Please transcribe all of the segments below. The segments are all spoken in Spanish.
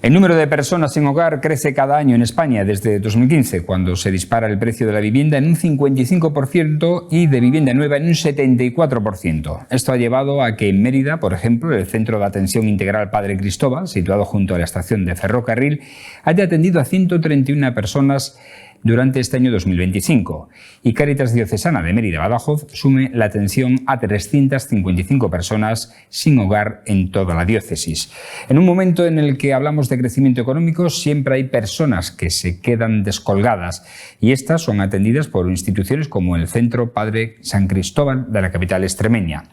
El número de personas sin hogar crece cada año en España desde 2015, cuando se dispara el precio de la vivienda en un 55% y de vivienda nueva en un 74%. Esto ha llevado a que en Mérida, por ejemplo, el Centro de Atención Integral Padre Cristóbal, situado junto a la estación de ferrocarril, haya atendido a 131 personas durante este año 2025, y Cáritas Diocesana de Mérida-Badajoz sume la atención a 355 personas sin hogar en toda la diócesis. En un momento en el que hablamos de crecimiento económico, siempre hay personas que se quedan descolgadas, y estas son atendidas por instituciones como el Centro Padre San Cristóbal de la capital extremeña.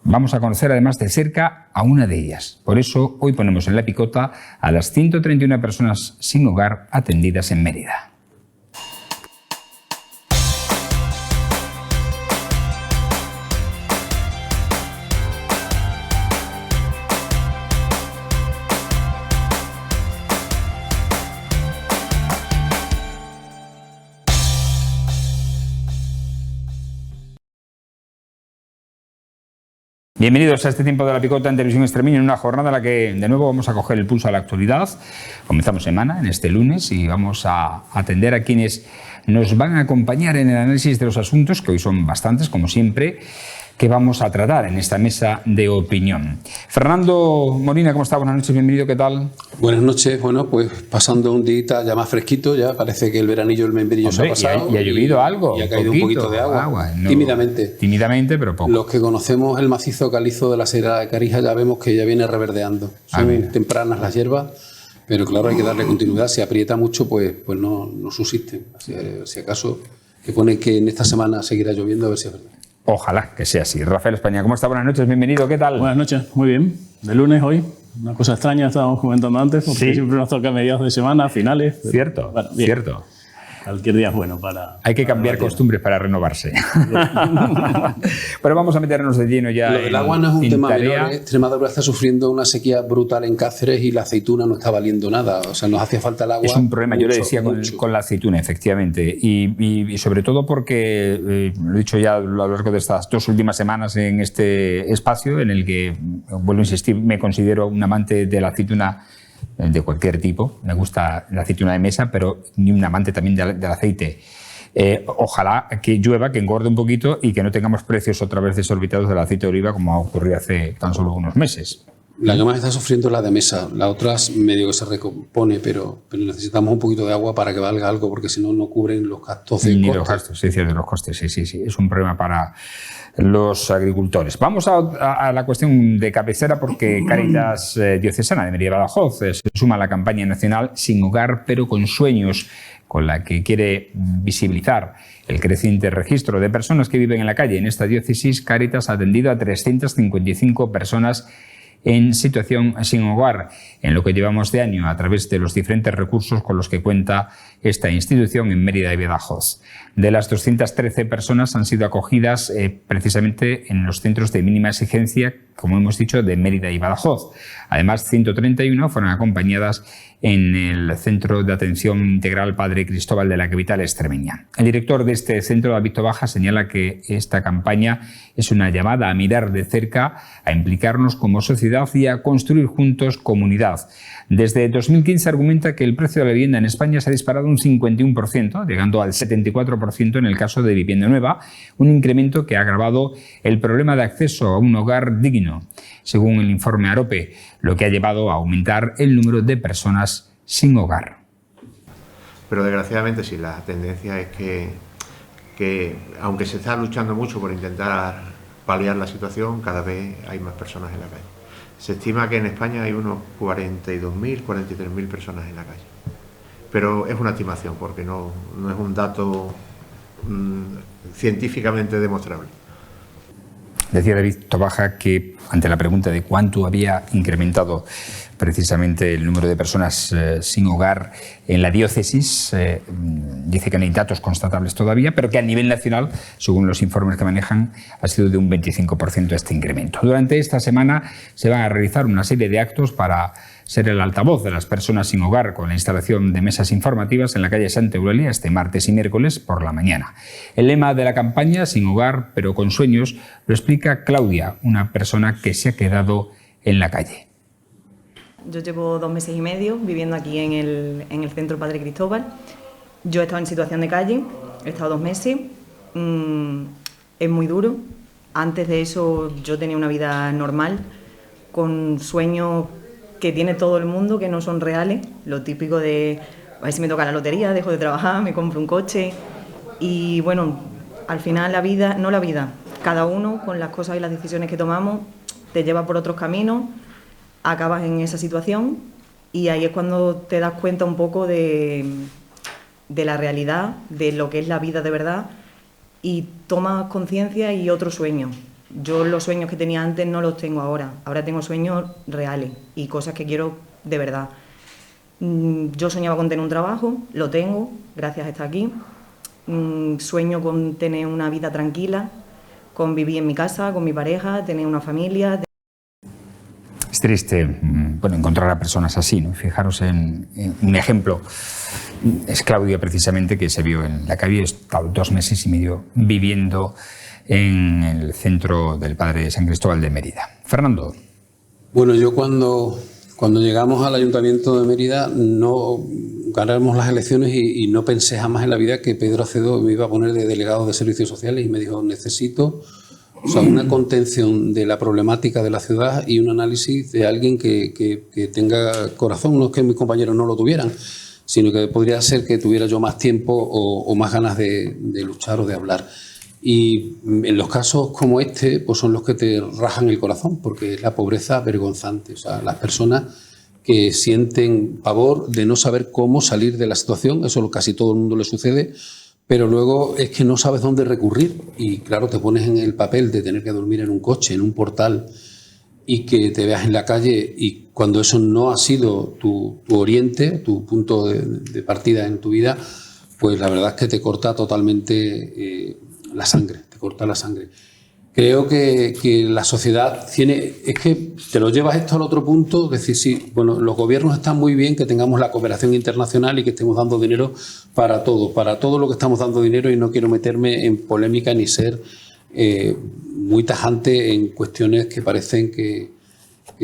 Vamos a conocer además de cerca a una de ellas. Por eso hoy ponemos en la picota a las 131 personas sin hogar atendidas en Mérida. Bienvenidos a este tiempo de la picota en Televisión Extremeña, en una jornada en la que de nuevo vamos a coger el pulso a la actualidad. Comenzamos semana en este lunes y vamos a atender a quienes nos van a acompañar en el análisis de los asuntos, que hoy son bastantes, como siempre, que vamos a tratar en esta mesa de opinión. Fernando Molina, ¿cómo está? Buenas noches, bienvenido, ¿qué tal? Buenas noches, bueno, pues pasando un día ya más fresquito, ya parece que el veranillo, el membrillo se ha pasado. Y ha llovido algo. Y ha caído un poquito de agua, no, tímidamente. Tímidamente, pero poco. Los que conocemos el macizo calizo de la Sierra de Carija ya vemos que ya viene reverdeando. Son tempranas las hierbas, pero claro, hay que darle continuidad. Si aprieta mucho, pues no subsisten. Si acaso, que pone que en esta semana seguirá lloviendo, a ver si es verdad. Ojalá que sea así. Rafael España, ¿cómo está? Buenas noches, bienvenido, ¿qué tal? Buenas noches, muy bien. De lunes hoy, una cosa extraña, estábamos comentando antes, porque sí, siempre nos toca mediados de semana, finales. Cierto, bueno, cierto. Cualquier día es bueno para... Hay que cambiar costumbres para renovarse. Pero vamos a meternos de lleno ya. Lo del agua no es un tema menor. Extremadura está sufriendo una sequía brutal en Cáceres y la aceituna no está valiendo nada. O sea, nos hacía falta el agua. Es un problema, yo le decía con la aceituna, efectivamente. Y sobre todo porque, lo he dicho ya a lo largo de estas 2 últimas semanas en este espacio, en el que, vuelvo a insistir, me considero un amante de la aceituna de cualquier tipo. Me gusta la aceituna de mesa, pero ni un amante también del aceite. Ojalá que llueva, que engorde un poquito y que no tengamos precios otra vez desorbitados del aceite de oliva como ha ocurrido hace tan solo unos meses. La que más está sufriendo es la de mesa. La otra medio que se recompone, pero necesitamos un poquito de agua para que valga algo, porque si no, no cubren los gastos de costes. Los gastos, sí, de los costes, sí. Es un problema para los agricultores. Vamos a la cuestión de cabecera, porque Cáritas Diocesana de Mérida-Badajoz se suma a la campaña nacional Sin Hogar pero con Sueños, con la que quiere visibilizar el creciente registro de personas que viven en la calle. En esta diócesis, Cáritas ha atendido a 355 personas en situación sin hogar en lo que llevamos de año, a través de los diferentes recursos con los que cuenta esta institución en Mérida y Badajoz. De las 213 personas han sido acogidas precisamente en los centros de mínima exigencia, como hemos dicho, de Mérida y Badajoz. Además, 131 fueron acompañadas en el Centro de Atención Integral Padre Cristóbal de la capital extremeña. El director de este centro, David Tobaja, señala que esta campaña es una llamada a mirar de cerca, a implicarnos como sociedad y a construir juntos comunidad. Desde 2015 argumenta que el precio de la vivienda en España se ha disparado un 51%, llegando al 74% en el caso de vivienda nueva, un incremento que ha agravado el problema de acceso a un hogar digno, según el informe AROPE, lo que ha llevado a aumentar el número de personas sin hogar. Pero desgraciadamente sí, la tendencia es que aunque se está luchando mucho por intentar paliar la situación, cada vez hay más personas en la calle. Se estima que en España hay unos 42.000, 43.000 personas en la calle. Pero es una estimación, porque no es un dato científicamente demostrable. Decía David Tobaja que, ante la pregunta de cuánto había incrementado precisamente el número de personas sin hogar en la diócesis, dice que no hay datos constatables todavía, pero que a nivel nacional, según los informes que manejan, ha sido de un 25% este incremento. Durante esta semana se van a realizar una serie de actos para ser el altavoz de las personas sin hogar, con la instalación de mesas informativas en la calle Santa Eulalia este martes y miércoles por la mañana. El lema de la campaña, Sin Hogar pero con Sueños, lo explica Claudia, una persona que se ha quedado en la calle. Yo llevo 2 meses y medio viviendo aquí en el centro Padre Cristóbal. Yo he estado en situación de calle, he estado 2 meses. Es muy duro. Antes de eso yo tenía una vida normal, con sueños que tiene todo el mundo, que no son reales. Lo típico de, a ver si me toca la lotería, dejo de trabajar, me compro un coche. Y bueno, al final la vida, cada uno con las cosas y las decisiones que tomamos te lleva por otros caminos, acabas en esa situación y ahí es cuando te das cuenta un poco de la realidad, de lo que es la vida de verdad y tomas conciencia y otro sueño. Yo los sueños que tenía antes no los tengo ahora tengo sueños reales y cosas que quiero de verdad. Yo soñaba con tener un trabajo, lo tengo, gracias a estar aquí. Sueño con tener una vida tranquila, con vivir en mi casa, con mi pareja, tener una familia. Es triste, bueno, encontrar a personas así, ¿no? Fijaros en un ejemplo. Es Claudia, precisamente, que se vio en la calle, ha estado 2 meses y medio viviendo en el centro del Padre San Cristóbal de Mérida. Fernando. Bueno, yo cuando llegamos al Ayuntamiento de Mérida no ganamos las elecciones y no pensé jamás en la vida que Pedro Acedo me iba a poner de delegado de Servicios Sociales y me dijo, necesito una contención de la problemática de la ciudad y un análisis de alguien que tenga corazón. No es que mis compañeros no lo tuvieran, sino que podría ser que tuviera yo más tiempo o más ganas de luchar o de hablar. Y en los casos como este, pues son los que te rajan el corazón, porque es la pobreza vergonzante. O sea, las personas que sienten pavor de no saber cómo salir de la situación, eso casi todo el mundo le sucede, pero luego es que no sabes dónde recurrir y claro, te pones en el papel de tener que dormir en un coche, en un portal y que te veas en la calle y cuando eso no ha sido tu oriente, tu punto de partida en tu vida, pues la verdad es que te corta totalmente la sangre, te corta la sangre. Creo que la sociedad tiene, es que te lo llevas esto al otro punto, decir, sí, bueno, los gobiernos están muy bien que tengamos la cooperación internacional y que estemos dando dinero para todo lo que estamos dando dinero y no quiero meterme en polémica ni ser muy tajante en cuestiones que parecen que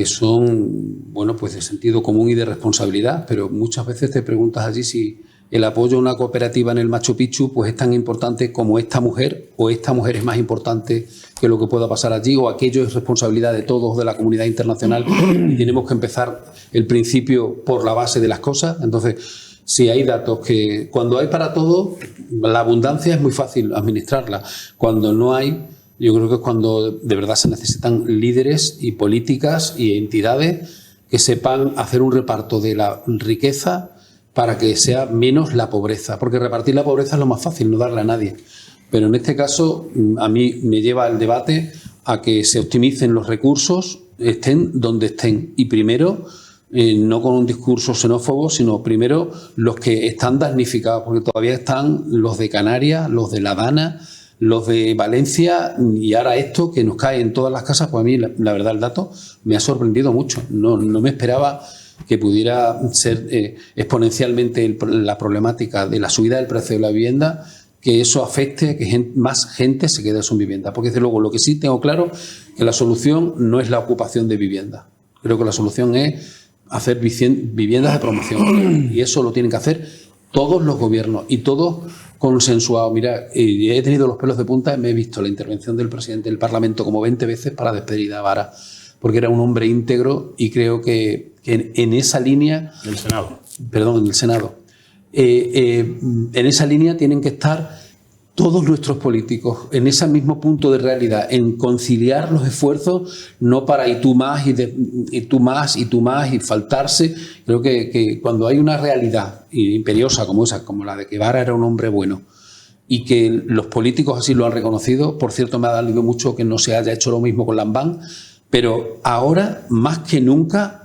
son, bueno, pues de sentido común y de responsabilidad, pero muchas veces te preguntas allí si el apoyo a una cooperativa en el Machu Picchu pues es tan importante como esta mujer, o esta mujer es más importante que lo que pueda pasar allí, o aquello es responsabilidad de todos, de la comunidad internacional, y tenemos que empezar el principio por la base de las cosas. Entonces, si hay datos que cuando hay para todo, la abundancia es muy fácil administrarla. Cuando no hay, yo creo que es cuando de verdad se necesitan líderes y políticas y entidades que sepan hacer un reparto de la riqueza para que sea menos la pobreza, porque repartir la pobreza es lo más fácil, no darle a nadie. Pero en este caso, a mí me lleva el debate a que se optimicen los recursos, estén donde estén. Y primero, no con un discurso xenófobo, sino primero los que están damnificados, porque todavía están los de Canarias, los de La Habana, los de Valencia, y ahora esto que nos cae en todas las casas, pues a mí la verdad el dato me ha sorprendido mucho. No me esperaba que pudiera ser exponencialmente la problemática de la subida del precio de la vivienda, que eso afecte a que más gente se quede sin vivienda. Porque desde luego lo que sí tengo claro que la solución no es la ocupación de vivienda. Creo que la solución es hacer viviendas de promoción y eso lo tienen que hacer todos los gobiernos y todos consensuados. Mira, he tenido los pelos de punta y me he visto la intervención del presidente del Parlamento como 20 veces para despedir a Vara, porque era un hombre íntegro y creo que en esa línea... Del Senado. Perdón, en el Senado. En esa línea tienen que estar todos nuestros políticos, en ese mismo punto de realidad, en conciliar los esfuerzos, no para y tú más, y tú más, y tú más, y faltarse. Creo que cuando hay una realidad imperiosa como esa, como la de que Vara era un hombre bueno, y que los políticos así lo han reconocido, por cierto me ha dolido mucho que no se haya hecho lo mismo con Lambán, pero ahora, más que nunca,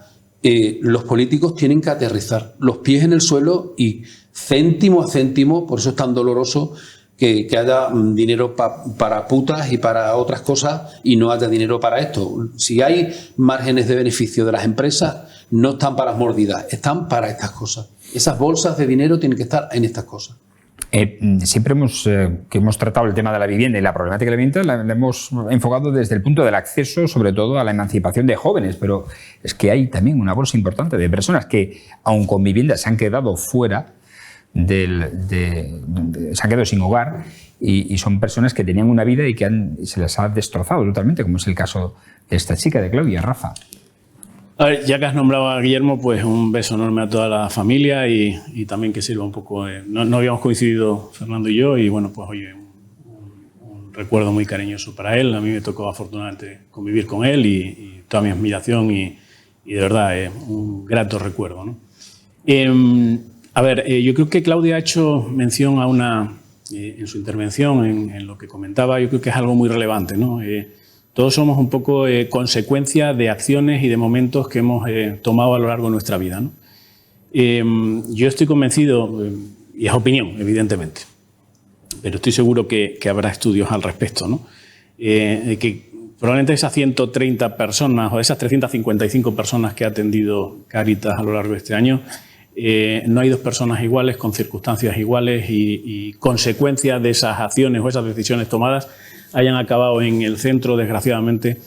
los políticos tienen que aterrizar los pies en el suelo y céntimo a céntimo, por eso es tan doloroso que haya dinero para putas y para otras cosas y no haya dinero para esto. Si hay márgenes de beneficio de las empresas, no están para las mordidas, están para estas cosas. Esas bolsas de dinero tienen que estar en estas cosas. Siempre que hemos tratado el tema de la vivienda y la problemática de la vivienda la hemos enfocado desde el punto del acceso, sobre todo a la emancipación de jóvenes, pero es que hay también una bolsa importante de personas que, aun con vivienda, se han quedado fuera, se han quedado sin hogar y son personas que tenían una vida y que se les ha destrozado totalmente, como es el caso de esta chica, de Claudia, Rafa. A ver, ya que has nombrado a Guillermo, pues un beso enorme a toda la familia y también que sirva un poco... No habíamos coincidido Fernando y yo y bueno, pues oye, un recuerdo muy cariñoso para él. A mí me tocó afortunadamente convivir con él y toda mi admiración y de verdad un grato recuerdo, ¿no? A ver, yo creo que Claudia ha hecho mención a en su intervención, en lo que comentaba, yo creo que es algo muy relevante, ¿no? Todos somos un poco consecuencia de acciones y de momentos que hemos tomado a lo largo de nuestra vida, ¿no? Yo estoy convencido, y es opinión, evidentemente, pero estoy seguro que habrá estudios al respecto, ¿no? De que probablemente esas 130 personas o esas 355 personas que ha atendido Cáritas a lo largo de este año, no hay dos personas iguales, con circunstancias iguales y consecuencias de esas acciones o esas decisiones tomadas hayan acabado en el centro, desgraciadamente,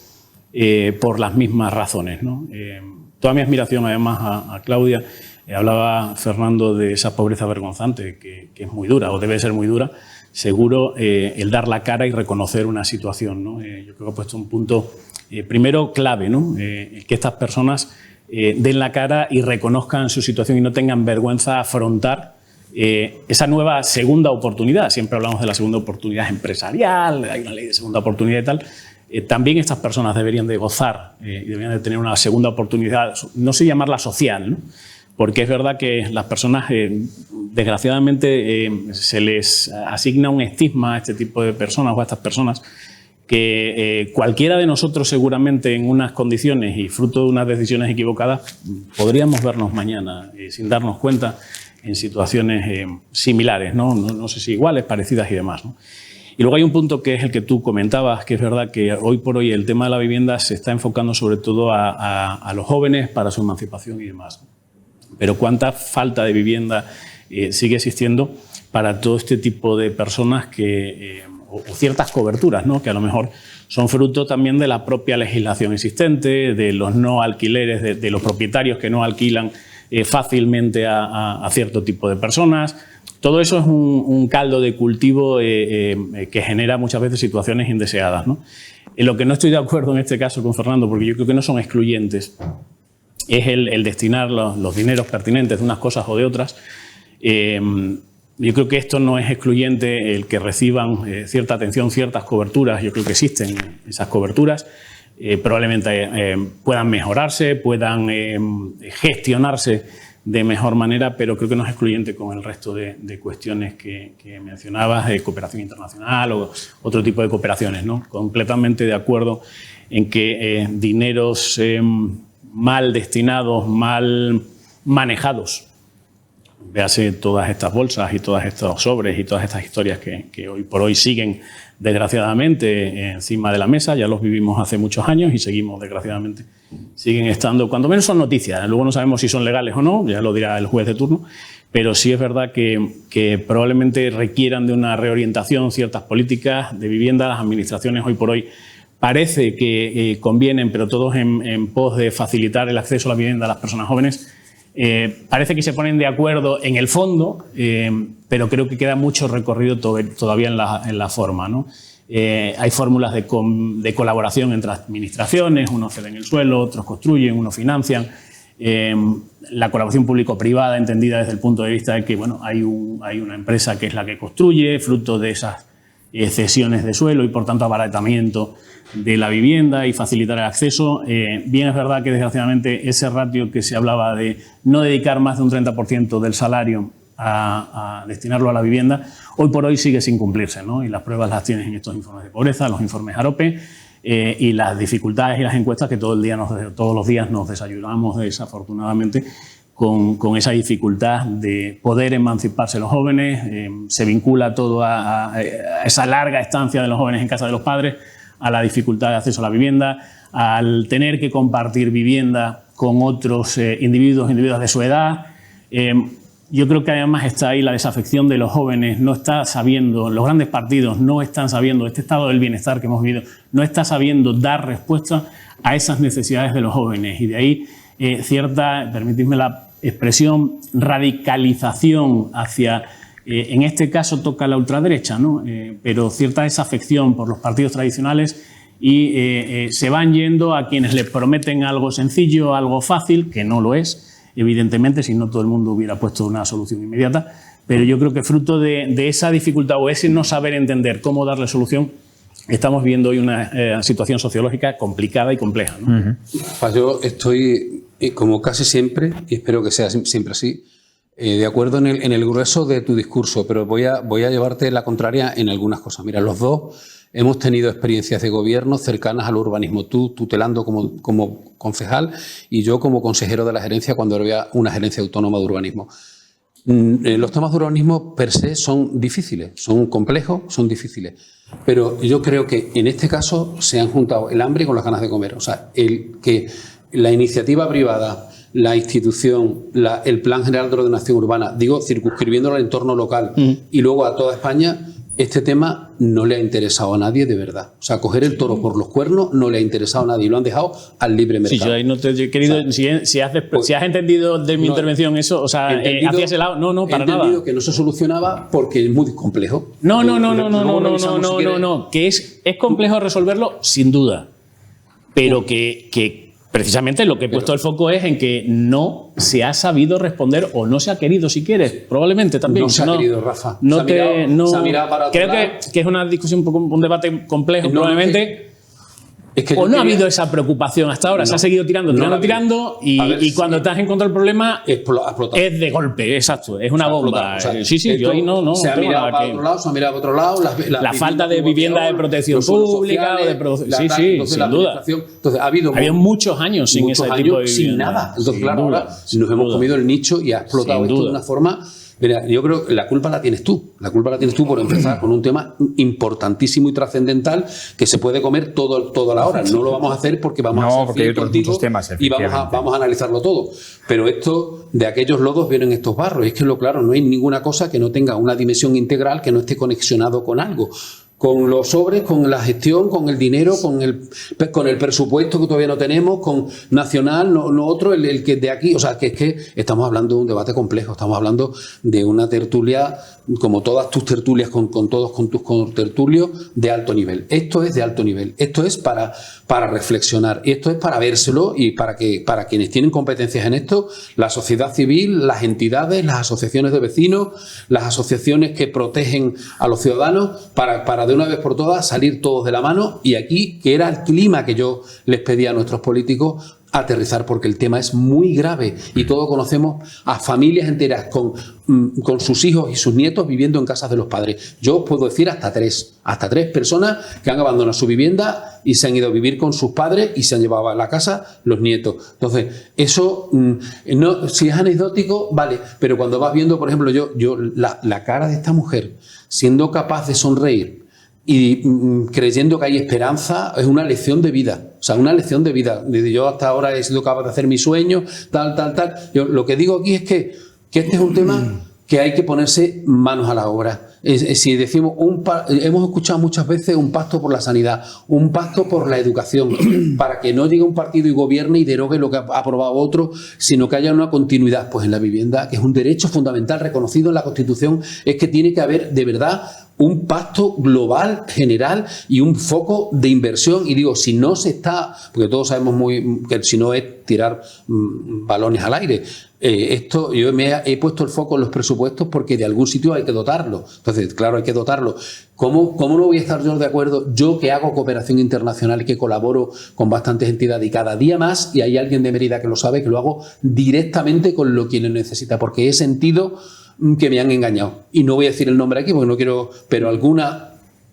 por las mismas razones, ¿no? Toda mi admiración, además, a Claudia. Hablaba Fernando de esa pobreza vergonzante, que es muy dura, o debe ser muy dura. Seguro el dar la cara y reconocer una situación, ¿no? Yo creo que ha puesto un punto, primero, clave, ¿no? Que estas personas den la cara y reconozcan su situación y no tengan vergüenza a afrontar esa nueva segunda oportunidad. Siempre hablamos de la segunda oportunidad empresarial, hay una ley de segunda oportunidad y tal. También estas personas deberían de gozar y deberían de tener una segunda oportunidad, no sé llamarla social, ¿no? Porque es verdad que las personas, desgraciadamente, se les asigna un estigma a este tipo de personas o a estas personas que cualquiera de nosotros seguramente en unas condiciones y fruto de unas decisiones equivocadas podríamos vernos mañana sin darnos cuenta en situaciones similares, ¿no? No sé si iguales, parecidas y demás, ¿no? Y luego hay un punto que es el que tú comentabas, que es verdad que hoy por hoy el tema de la vivienda se está enfocando sobre todo a los jóvenes para su emancipación y demás. Pero cuánta falta de vivienda sigue existiendo para todo este tipo de personas o ciertas coberturas, ¿no? Que a lo mejor son fruto también de la propia legislación existente, de los no alquileres, de los propietarios que no alquilan fácilmente a cierto tipo de personas. Todo eso es un caldo de cultivo que genera muchas veces situaciones indeseadas, ¿no? En lo que no estoy de acuerdo en este caso con Fernando, porque yo creo que no son excluyentes, es el destinar los dineros pertinentes de unas cosas o de otras. Yo creo que esto no es excluyente el que reciban cierta atención, ciertas coberturas. Yo creo que existen esas coberturas. Probablemente puedan mejorarse, puedan gestionarse de mejor manera, pero creo que no es excluyente con el resto de cuestiones que mencionabas, de cooperación internacional o otro tipo de cooperaciones, ¿no? Completamente de acuerdo en que dineros mal destinados, mal manejados, véase todas estas bolsas y todos estos sobres y todas estas historias que hoy por hoy siguen desgraciadamente encima de la mesa, ya los vivimos hace muchos años y seguimos desgraciadamente, siguen estando, cuando menos son noticias, luego no sabemos si son legales o no, ya lo dirá el juez de turno, pero sí es verdad que probablemente requieran de una reorientación ciertas políticas de vivienda. Las administraciones hoy por hoy parece que convienen, pero todos en pos de facilitar el acceso a la vivienda a las personas jóvenes. Parece que se ponen de acuerdo en el fondo, pero creo que queda mucho recorrido todavía en la forma, ¿no? Hay fórmulas de colaboración entre administraciones, unos ceden el suelo, otros construyen, unos financian. La colaboración público-privada entendida desde el punto de vista de que bueno, hay una empresa que es la que construye, fruto de esas cesiones de suelo y por tanto abaratamiento de la vivienda y facilitar el acceso. Bien es verdad que desgraciadamente ese ratio que se hablaba de no dedicar más de un 30% del salario a destinarlo a la vivienda, hoy por hoy sigue sin cumplirse, ¿no? Y las pruebas las tienes en estos informes de pobreza, los informes AROPE y las dificultades y las encuestas que todos los días nos desayunamos desafortunadamente con esa dificultad de poder emanciparse los jóvenes. Se vincula todo a esa larga estancia de los jóvenes en casa de los padres, a la dificultad de acceso a la vivienda, al tener que compartir vivienda con otros individuos de su edad. yo creo que además está ahí la desafección de los jóvenes, no está sabiendo, los grandes partidos no están sabiendo, este estado del bienestar que hemos vivido, no está sabiendo dar respuesta a esas necesidades de los jóvenes. Y de ahí cierta, permitidme la expresión, radicalización hacia, en este caso toca la ultraderecha, ¿no? Pero cierta desafección por los partidos tradicionales y se van yendo a quienes les prometen algo sencillo, algo fácil, que no lo es. Evidentemente, si no todo el mundo hubiera puesto una solución inmediata, pero yo creo que fruto de esa dificultad o ese no saber entender cómo darle solución, estamos viendo hoy una situación sociológica complicada y compleja, ¿no? Yo estoy, como casi siempre, y espero que sea siempre así, de acuerdo en el grueso de tu discurso, pero voy a llevarte la contraria en algunas cosas. Mira, los dos hemos tenido experiencias de gobierno cercanas al urbanismo. Tú tutelando como concejal y yo como consejero de la gerencia cuando había una gerencia autónoma de urbanismo. Los temas de urbanismo per se son difíciles, son complejos, son difíciles. Pero yo creo que en este caso se han juntado el hambre con las ganas de comer. O sea, que la iniciativa privada, la institución, el Plan General de Ordenación Urbana, digo, circunscribiéndolo al entorno local y luego a toda España, este tema no le ha interesado a nadie de verdad. O sea, coger el toro por los cuernos no le ha interesado a nadie y lo han dejado al libre mercado. Sí, yo ahí no te he querido, o sea, si has entendido de mi intervención eso, o sea, hacia ese lado, no, para nada. He entendido que no se solucionaba porque es muy complejo. No, que es complejo resolverlo sin duda, pero que precisamente lo que he puesto el foco es en que no se ha sabido responder o no se ha querido, si quieres, probablemente también. No se ha querido, Rafa. Se ha mirado para otro lado. Que es una discusión, un debate complejo, probablemente. No ha habido esa preocupación hasta ahora, se ha seguido tirando y cuando estás en contra del problema es de golpe, exacto, es una bomba. O sea, yo ahí no. Se ha mirado para otro lado, se ha mirado para otro lado. La falta de vivienda de protección pública, sin duda. Entonces, ha habido muchos años sin ese tipo de vivienda. Sin nada. Entonces, claro, ahora nos hemos comido el nicho y ha explotado esto de una forma. Mira, yo creo que la culpa la tienes tú. La culpa la tienes tú por empezar con un tema importantísimo y trascendental que se puede comer todo a la hora. No lo vamos a hacer porque vamos a hacer muchos temas y vamos a analizarlo todo. Pero esto, de aquellos lodos vienen estos barros. Es que claro, no hay ninguna cosa que no tenga una dimensión integral, que no esté conexionado con algo. Con los sobres, con la gestión, con el dinero, con el presupuesto que todavía no tenemos, con nacional, no otro, el que de aquí. O sea, que es que estamos hablando de un debate complejo, estamos hablando de una tertulia, como todas tus tertulias, con tus contertulios, de alto nivel. Esto es de alto nivel, esto es para reflexionar, y esto es para vérselo y para quienes tienen competencias en esto, la sociedad civil, las entidades, las asociaciones de vecinos, las asociaciones que protegen a los ciudadanos, para de una vez por todas salir todos de la mano y aquí, que era el clima que yo les pedía a nuestros políticos, aterrizar, porque el tema es muy grave y todos conocemos a familias enteras con sus hijos y sus nietos viviendo en casas de los padres. Yo os puedo decir hasta tres personas que han abandonado su vivienda y se han ido a vivir con sus padres y se han llevado a la casa los nietos. Entonces, eso, si es anecdótico, vale, pero cuando vas viendo, por ejemplo, la cara de esta mujer siendo capaz de sonreír y creyendo que hay esperanza, es una lección de vida. O sea, una lección de vida. Yo hasta ahora he sido capaz de hacer mis sueños, tal. Yo lo que digo aquí es que este es un tema que hay que ponerse manos a la obra. Si decimos, hemos escuchado muchas veces un pacto por la sanidad, un pacto por la educación, para que no llegue un partido y gobierne y derogue lo que ha aprobado otro, sino que haya una continuidad. Pues en la vivienda, que es un derecho fundamental reconocido en la Constitución, es que tiene que haber de verdad un pacto global, general y un foco de inversión. Y digo, si no se está, porque todos sabemos que si no es tirar balones al aire. Yo he puesto el foco en los presupuestos porque de algún sitio hay que dotarlo. Entonces, claro, hay que dotarlo. ¿Cómo no voy a estar yo de acuerdo? Yo que hago cooperación internacional y que colaboro con bastantes entidades y cada día más, y hay alguien de Mérida que lo sabe, que lo hago directamente con lo que necesita, porque he sentido que me han engañado. Y no voy a decir el nombre aquí porque no quiero, pero alguna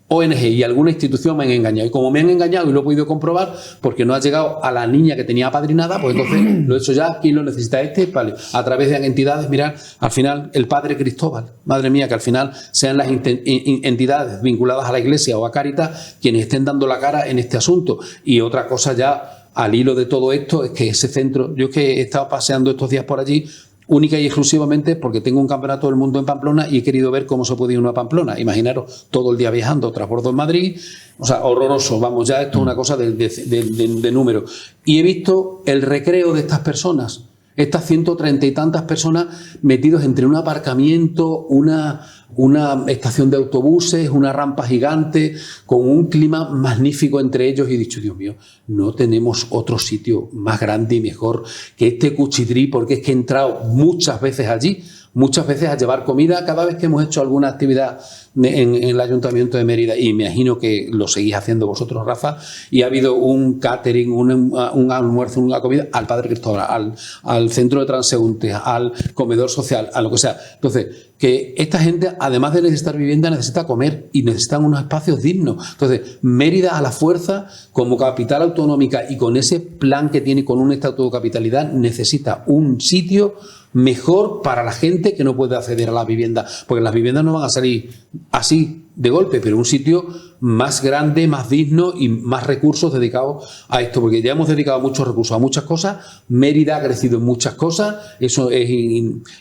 ONG y alguna institución me han engañado. Y como me han engañado y lo he podido comprobar porque no ha llegado a la niña que tenía apadrinada, pues entonces lo he hecho ya. ¿Quién lo necesita? Vale. A través de entidades, mirad, al final el Padre Cristóbal, madre mía, que al final sean las entidades vinculadas a la Iglesia o a Cáritas quienes estén dando la cara en este asunto. Y otra cosa ya al hilo de todo esto es que ese centro, yo que he estado paseando estos días por allí, única y exclusivamente porque tengo un campeonato del mundo en Pamplona y he querido ver cómo se puede ir uno a Pamplona. Imaginaros todo el día viajando, transbordo en Madrid, o sea, horroroso, vamos, ya esto es una cosa de número. Y he visto el recreo de estas personas, estas 130 y tantas personas metidos entre un aparcamiento, una estación de autobuses, una rampa gigante, con un clima magnífico entre ellos, y he dicho, Dios mío, no tenemos otro sitio más grande y mejor que este Cuchitrí, porque es que he entrado muchas veces allí, muchas veces a llevar comida cada vez que hemos hecho alguna actividad en el Ayuntamiento de Mérida, y me imagino que lo seguís haciendo vosotros, Rafa, y ha habido un catering, un almuerzo, una comida al Padre Cristóbal, al centro de transeúntes, al comedor social, a lo que sea. Entonces, que esta gente, además de necesitar vivienda, necesita comer y necesitan unos espacios dignos. Entonces, Mérida a la fuerza, como capital autonómica y con ese plan que tiene con un estatuto de capitalidad, necesita un sitio mejor para la gente que no puede acceder a la vivienda, porque las viviendas no van a salir así de golpe, pero un sitio más grande, más digno y más recursos dedicados a esto, porque ya hemos dedicado muchos recursos a muchas cosas. Mérida ha crecido en muchas cosas, eso es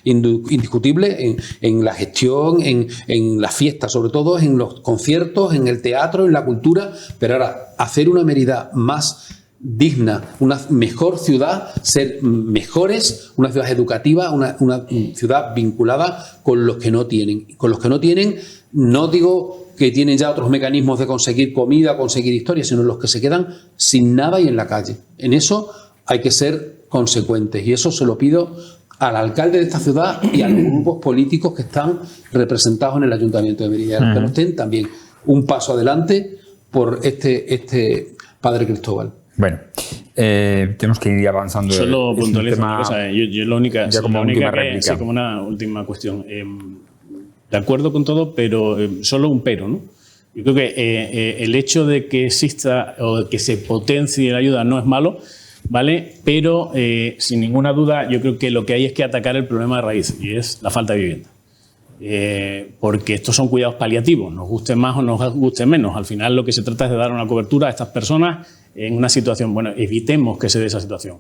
indiscutible, en la gestión, en las fiestas, sobre todo en los conciertos, en el teatro, en la cultura, pero ahora hacer una Mérida más digna, una mejor ciudad, ser mejores, una ciudad educativa, una ciudad vinculada con los que no tienen. Con los que no tienen, no digo que tienen ya otros mecanismos de conseguir comida, conseguir historias, sino los que se quedan sin nada y en la calle. En eso hay que ser consecuentes, y eso se lo pido al alcalde de esta ciudad y a los grupos políticos que están representados en el Ayuntamiento de Mérida, que no estén también un paso adelante por este Padre Cristóbal. Bueno, tenemos que ir avanzando. Solo puntualizo una cosa. Yo la única, ya como la única última que, réplica. sí, como una última cuestión. De acuerdo con todo, pero solo un pero, ¿no? Yo creo que el hecho de que exista o de que se potencie la ayuda no es malo, ¿vale? Pero sin ninguna duda yo creo que lo que hay es que atacar el problema de raíz, y es la falta de vivienda. Porque estos son cuidados paliativos, nos guste más o nos guste menos. Al final lo que se trata es de dar una cobertura a estas personas en una situación, bueno, evitemos que se dé esa situación.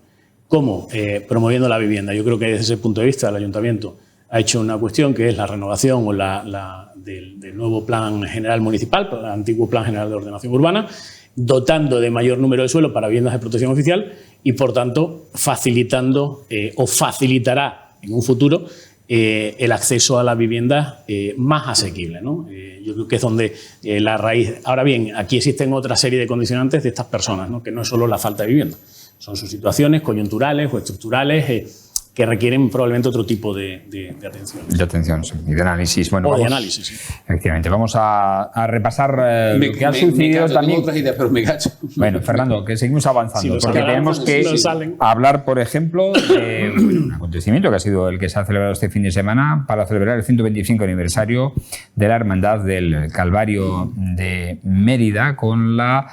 ¿Cómo? Promoviendo la vivienda. Yo creo que desde ese punto de vista el Ayuntamiento ha hecho una cuestión que es la renovación o del nuevo Plan General Municipal, el antiguo Plan General de Ordenación Urbana, dotando de mayor número de suelo para viviendas de protección oficial y, por tanto, facilitando o facilitará en un futuro el acceso a la vivienda más asequible, ¿no? Yo creo que es donde la raíz. Ahora bien, aquí existen otra serie de condicionantes de estas personas, ¿no? Que no es solo la falta de vivienda, son sus situaciones coyunturales o estructurales que requieren probablemente otro tipo de atención. De atención, sí, y de análisis. Bueno, o de análisis, sí. Efectivamente, vamos a repasar lo que ha sucedido también. Tengo otras ideas, pero me gacho. Bueno, Fernando, que seguimos avanzando, porque tenemos que hablar, por ejemplo, de un acontecimiento que ha sido el que se ha celebrado este fin de semana para celebrar el 125 aniversario de la Hermandad del Calvario de Mérida, con la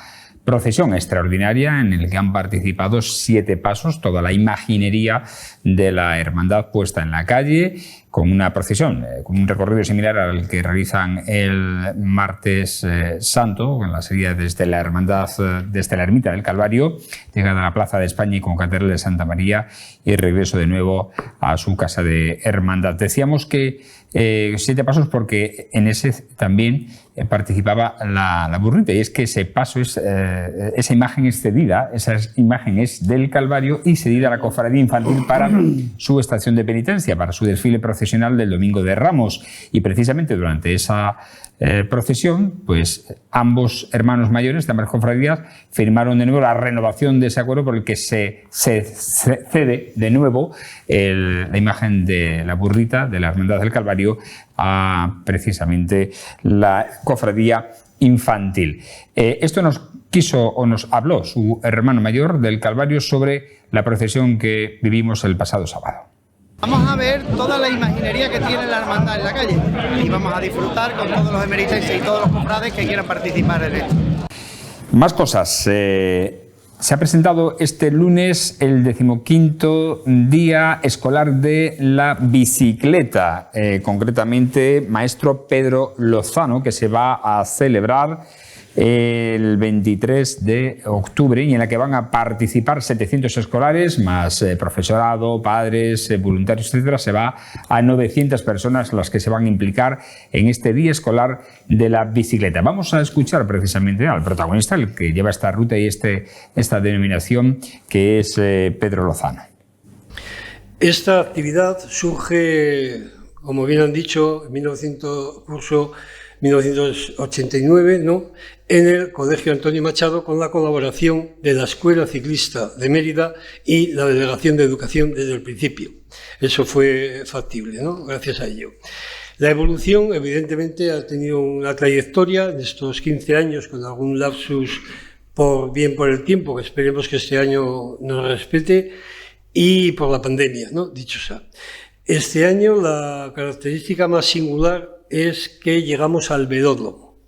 procesión extraordinaria en el que han participado 7 pasos, toda la imaginería de la hermandad puesta en la calle, con una procesión, con un recorrido similar al que realizan el martes santo, con la salida desde la hermandad, desde la ermita del Calvario, llegada a la Plaza de España y con Catedral de Santa María, y regreso de nuevo a su casa de hermandad. Decíamos que 7 pasos porque en ese también participaba la burrita, y es que ese paso es, esa imagen es cedida, esa imagen es del Calvario y cedida a la cofradía infantil para su estación de penitencia, para su desfile procesional del Domingo de Ramos, y precisamente durante esa procesión, pues ambos hermanos mayores de ambas cofradías firmaron de nuevo la renovación de ese acuerdo por el que se cede de nuevo la imagen de la burrita de la Hermandad del Calvario a precisamente la cofradía infantil. Esto nos quiso o nos habló su hermano mayor del Calvario sobre la procesión que vivimos el pasado sábado. Vamos a ver toda la imaginería que tiene la hermandad en la calle y vamos a disfrutar con todos los emeritenses y todos los cofrades que quieran participar en esto. Más cosas. Se ha presentado este lunes el 15º Día Escolar de la Bicicleta, concretamente Maestro Pedro Lozano, que se va a celebrar el 23 de octubre y en la que van a participar 700 escolares, más profesorado, padres, voluntarios, etcétera. Se va a 900 personas las que se van a implicar en este día escolar de la bicicleta. Vamos a escuchar precisamente al protagonista, el que lleva esta ruta y esta denominación, que es Pedro Lozano. Esta actividad surge, como bien han dicho, en curso 1989, ¿no?, en el Colegio Antonio Machado, con la colaboración de la Escuela Ciclista de Mérida y la Delegación de Educación desde el principio. Eso fue factible, ¿no?, gracias a ello. La evolución, evidentemente, ha tenido una trayectoria en estos 15 años, con algún lapsus por el tiempo, que esperemos que este año nos respete, y por la pandemia, ¿no?, dicho sea. Este año la característica más singular es que llegamos al velódromo.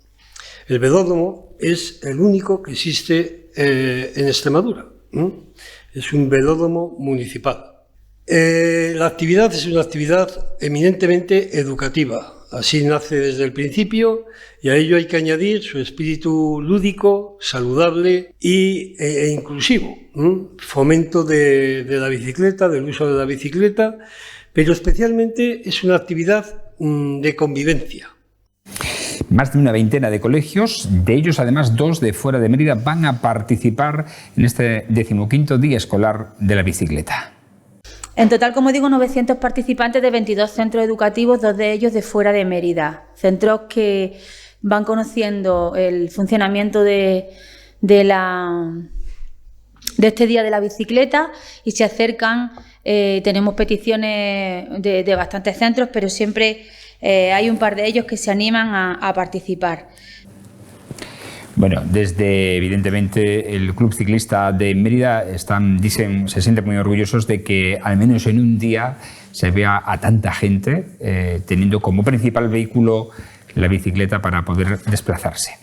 El velódromo es el único que existe en Extremadura, ¿no? Es un velódromo municipal. La actividad es una actividad eminentemente educativa. Así nace desde el principio y a ello hay que añadir su espíritu lúdico, saludable e inclusivo. Fomento de la bicicleta, del uso de la bicicleta, pero especialmente es una actividad de convivencia. Más de una veintena de colegios, de ellos además 2 de fuera de Mérida, van a participar en este 15º día escolar de la bicicleta. En total, como digo, 900 participantes de 22 centros educativos, 2 de ellos de fuera de Mérida. Centros que van conociendo el funcionamiento de este Día de la Bicicleta y se acercan. Tenemos peticiones de bastantes centros, pero siempre hay un par de ellos que se animan a participar. Bueno, desde evidentemente el Club Ciclista de Mérida se sienten muy orgullosos de que al menos en un día se vea a tanta gente teniendo como principal vehículo la bicicleta para poder desplazarse.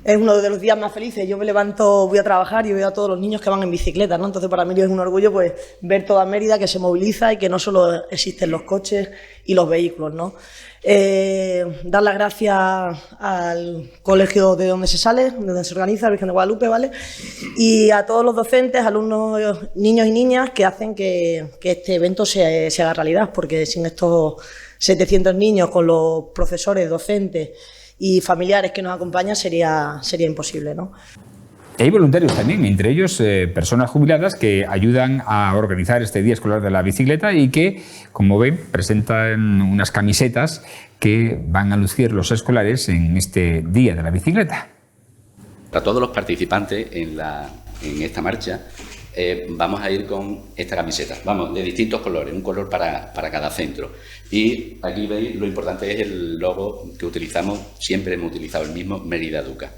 Es uno de los días más felices. Yo me levanto, voy a trabajar y veo a todos los niños que van en bicicleta, ¿no? Entonces para mí es un orgullo, pues, ver toda Mérida que se moviliza y que no solo existen los coches y los vehículos, ¿no? Dar las gracias al colegio de donde se sale, de donde se organiza, la Virgen de Guadalupe, ¿vale? Y a todos los docentes, alumnos, niños y niñas que hacen que este evento se haga realidad, porque sin estos 700 niños, con los profesores, docentes y familiares que nos acompañan, sería imposible, ¿no? Hay voluntarios también, entre ellos personas jubiladas que ayudan a organizar este Día Escolar de la Bicicleta y que, como ven, presentan unas camisetas que van a lucir los escolares en este Día de la Bicicleta. Para todos los participantes en esta marcha vamos a ir con esta camiseta, vamos, de distintos colores, un color para cada centro. Y aquí veis, lo importante es el logo que utilizamos, siempre hemos utilizado el mismo, Mérida Educa.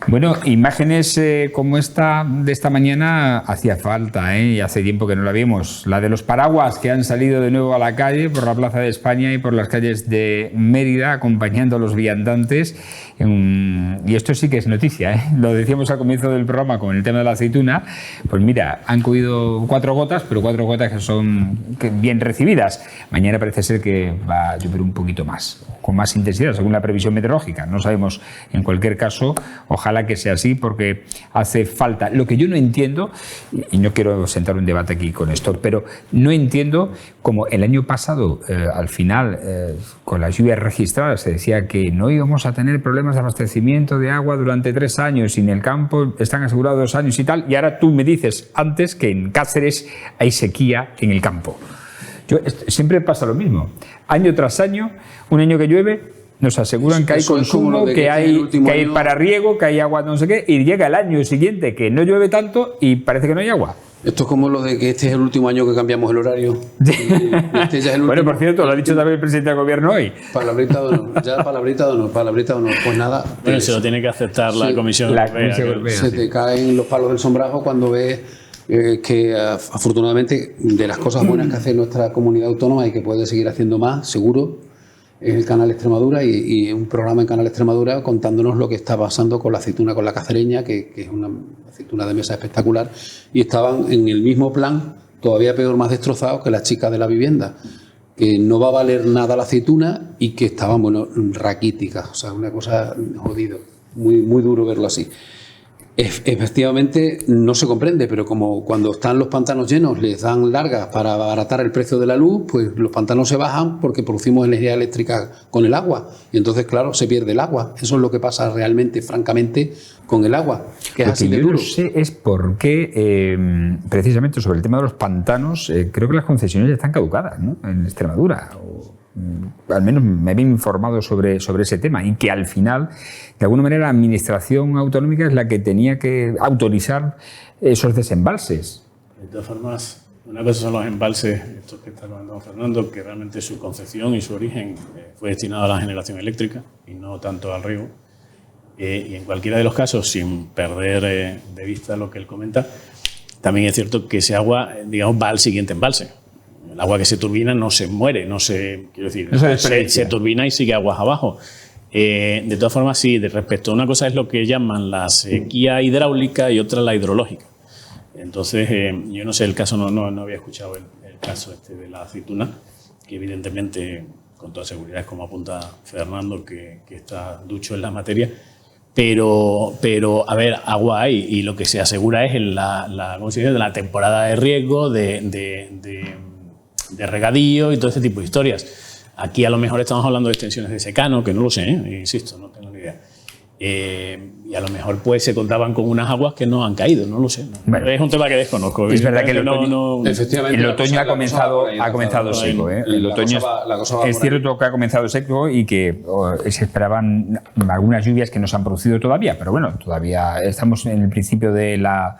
Bueno, imágenes como esta de esta mañana hacía falta, y hace tiempo que no la vimos. La de los paraguas que han salido de nuevo a la calle por la Plaza de España y por las calles de Mérida acompañando a los viandantes. Y esto sí que es noticia, Lo decíamos al comienzo del programa con el tema de la aceituna. Pues mira, han cogido 4 gotas, pero 4 gotas que son bien recibidas. Mañana parece ser que va a llover un poquito más, con más intensidad, según la previsión meteorológica. No sabemos, en cualquier caso, ojalá que sea así, porque hace falta. Lo que yo no entiendo, y no quiero sentar un debate aquí con esto, pero no entiendo cómo el año pasado, al final, con las lluvias registradas, se decía que no íbamos a tener problemas de abastecimiento de agua durante 3 años y en el campo están asegurados 2 años y tal, y ahora tú me dices antes que en Cáceres hay sequía en el campo. Siempre pasa lo mismo. Año tras año, un año que llueve, nos aseguran que hay consumo, que hay para riego, que hay agua no sé qué, y llega el año siguiente que no llueve tanto y parece que no hay agua. Esto es como lo de que este es el último año que cambiamos el horario. Este ya es el bueno, por cierto, lo ha dicho también el presidente del gobierno hoy. Palabrita o no, ya palabrita o no, pues nada. Bueno, se lo tiene que aceptar la Comisión Europea. Se te caen los palos del sombrajo cuando ves que afortunadamente de las cosas buenas que hace nuestra comunidad autónoma y que puede seguir haciendo más, seguro, es el Canal Extremadura y un programa en Canal Extremadura contándonos lo que está pasando con la aceituna, con la cacereña, que es una aceituna de mesa espectacular, y estaban en el mismo plan, todavía peor, más destrozados que las chicas de la vivienda, que no va a valer nada la aceituna y que estaban, bueno, raquíticas, o sea, una cosa jodido, muy, muy duro verlo así. Efectivamente no se comprende, pero como cuando están los pantanos llenos les dan largas para abaratar el precio de la luz, pues los pantanos se bajan porque producimos energía eléctrica con el agua y entonces, claro, se pierde el agua. Eso es lo que pasa realmente, francamente, con el agua, que es así de duro. Lo que yo no sé es por qué, precisamente sobre el tema de los pantanos, creo que las concesiones ya están caducadas, ¿no?, en Extremadura. Al menos me había informado sobre ese tema, y que al final, de alguna manera, la administración autonómica es la que tenía que autorizar esos desembalses. De todas formas, una cosa son los embalses, estos que está comentando Fernando, que realmente su concepción y su origen fue destinado a la generación eléctrica y no tanto al riego. Y en cualquiera de los casos, sin perder de vista lo que él comenta, también es cierto que ese agua, digamos, va al siguiente embalse. El agua que se turbina no se muere, se turbina y sigue aguas abajo. De todas formas, sí, respecto a una cosa es lo que llaman la sequía hidráulica y otra la hidrológica. Entonces, yo no sé, el caso no había escuchado el caso de la aceituna, que evidentemente, con toda seguridad, es como apunta Fernando, que está ducho en la materia. Pero a ver, agua hay, y lo que se asegura es ¿cómo se dice?, de la temporada de riego, de regadío y todo ese tipo de historias. Aquí a lo mejor estamos hablando de extensiones de secano, que no lo sé, insisto, no tengo ni idea. Y a lo mejor pues se contaban con unas aguas que no han caído, no lo sé. ¿No? Bueno, es un tema que desconozco. Es verdad que el otoño ha comenzado seco. El otoño es cierto que ha comenzado seco y que se esperaban algunas lluvias que no se han producido todavía, pero bueno, todavía estamos en el principio de la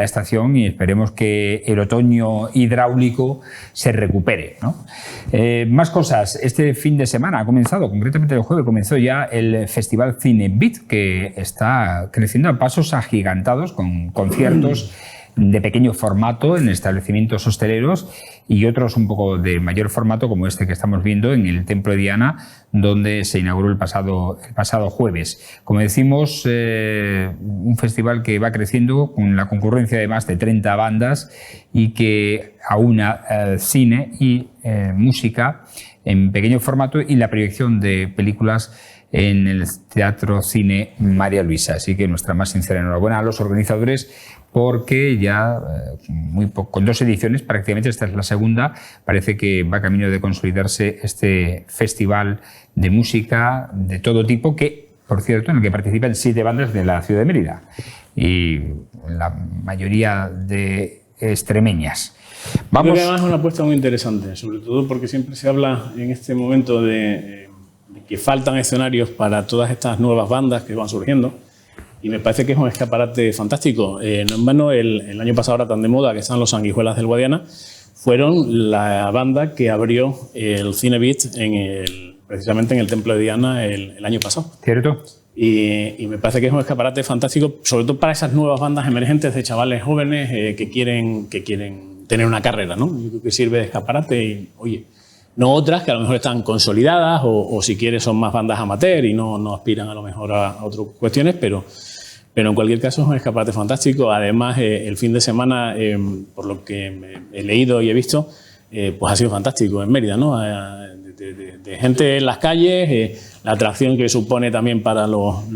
estación y esperemos que el otoño hidráulico se recupere, ¿no? Más cosas. Este fin de semana ha comenzado, concretamente el jueves, comenzó ya el Festival Cinebit, que está creciendo a pasos agigantados con conciertos de pequeño formato en establecimientos hosteleros y otros un poco de mayor formato, como este que estamos viendo en el Templo de Diana, donde se inauguró el pasado jueves. Como decimos, un festival que va creciendo con la concurrencia de más de 30 bandas y que aúna cine y música en pequeño formato y la proyección de películas en el Teatro Cine María Luisa. Así que nuestra más sincera enhorabuena a los organizadores, porque ya con 2 ediciones, prácticamente esta es la segunda, parece que va camino de consolidarse este festival de música de todo tipo, que, por cierto, en el que participan 7 bandas de la ciudad de Mérida y la mayoría de extremeñas. Creo que además es una apuesta muy interesante, sobre todo porque siempre se habla en este momento de que faltan escenarios para todas estas nuevas bandas que van surgiendo, y me parece que es un escaparate fantástico. No en vano, el año pasado, ahora tan de moda, que están los Sanguijuelas del Guadiana, fueron la banda que abrió el Cinebit precisamente en el Templo de Diana el año pasado. ¿Cierto? Y me parece que es un escaparate fantástico, sobre todo para esas nuevas bandas emergentes de chavales jóvenes que quieren tener una carrera, ¿no? Yo creo que sirve de escaparate y, oye, no otras que a lo mejor están consolidadas o si quieres son más bandas amateur y no aspiran a lo mejor a otras cuestiones, pero en cualquier caso es un escaparate fantástico. Además, el fin de semana, por lo que he leído y he visto, pues ha sido fantástico en Mérida, ¿no? De gente en las calles, la atracción que supone también para los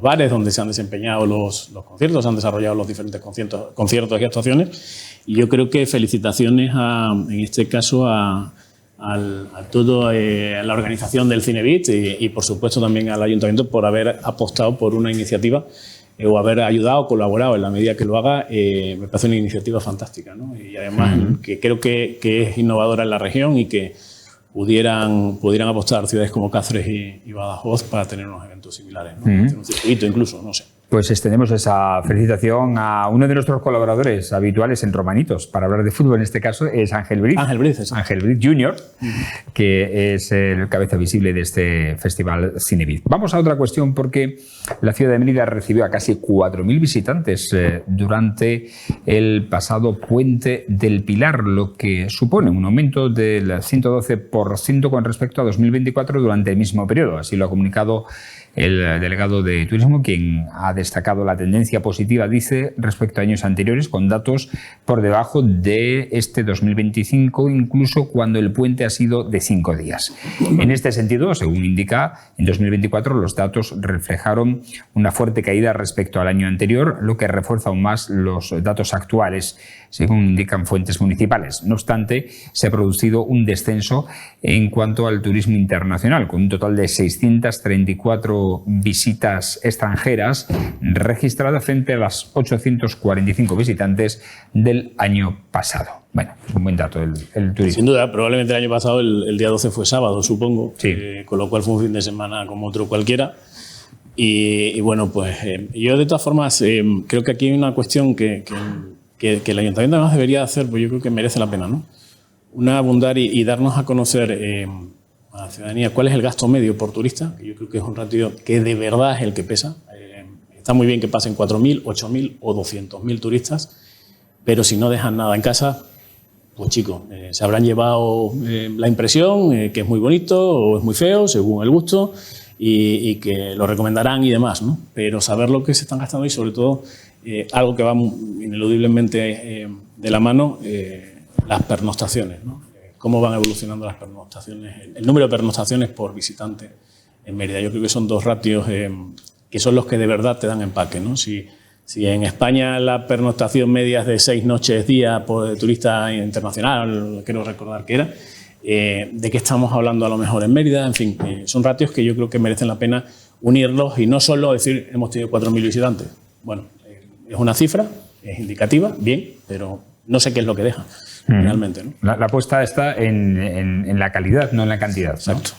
bares donde se han desempeñado los conciertos, se han desarrollado los diferentes conciertos y actuaciones. Y yo creo que felicitaciones en este caso a la organización del Cinebit y por supuesto también al Ayuntamiento por haber apostado por una iniciativa o haber ayudado o colaborado en la medida que lo haga. Me parece una iniciativa fantástica, ¿no? Y además que creo que es innovadora en la región y que pudieran apostar ciudades como Cáceres y Badajoz para tener unos eventos similares, ¿no? Un circuito incluso, no sé. Pues extendemos esa felicitación a uno de nuestros colaboradores habituales en Romanitos para hablar de fútbol. En este caso es Ángel Briz. Ángel Briz Jr., que es el cabeza visible de este festival Cinebit. Vamos a otra cuestión, porque la ciudad de Mérida recibió a casi 4.000 visitantes durante el pasado Puente del Pilar, lo que supone un aumento del 112% con respecto a 2024 durante el mismo periodo. Así lo ha comunicado el delegado de Turismo, quien ha destacado la tendencia positiva, dice, respecto a años anteriores, con datos por debajo de este 2025, incluso cuando el puente ha sido de 5 días. En este sentido, según indica, en 2024 los datos reflejaron una fuerte caída respecto al año anterior, lo que refuerza aún más los datos actuales, según indican fuentes municipales. No obstante, se ha producido un descenso en cuanto al turismo internacional, con un total de 634 visitas extranjeras registradas frente a las 845 visitantes del año pasado. Bueno, es un buen dato el turismo. Sin duda, probablemente el año pasado el día 12 fue sábado, supongo, sí. Con lo cual fue un fin de semana como otro cualquiera. Y bueno, pues yo de todas formas creo que aquí hay una cuestión que el Ayuntamiento además debería hacer, pues yo creo que merece la pena, ¿no? Una abundar y darnos a conocer a la ciudadanía cuál es el gasto medio por turista, que yo creo que es un ratio que de verdad es el que pesa. Está muy bien que pasen 4.000, 8.000 o 200.000 turistas, pero si no dejan nada en casa, pues chicos, se habrán llevado la impresión que es muy bonito o es muy feo, según el gusto, y que lo recomendarán y demás, ¿no? Pero saber lo que se están gastando y sobre todo algo que va ineludiblemente de la mano, las pernoctaciones, ¿no? Cómo van evolucionando las pernoctaciones, el número de pernoctaciones por visitante en Mérida. Yo creo que son dos ratios que son los que de verdad te dan empaque, ¿no? Si en España la pernoctación media es de 6 noches día por turista internacional, quiero recordar que era, ¿de qué estamos hablando a lo mejor en Mérida? En fin, son ratios que yo creo que merecen la pena unirlos y no solo decir hemos tenido 4.000 visitantes. Bueno, es una cifra, es indicativa, bien, pero no sé qué es lo que deja realmente, ¿no? La apuesta está en la calidad, no en la cantidad, ¿no? Exacto.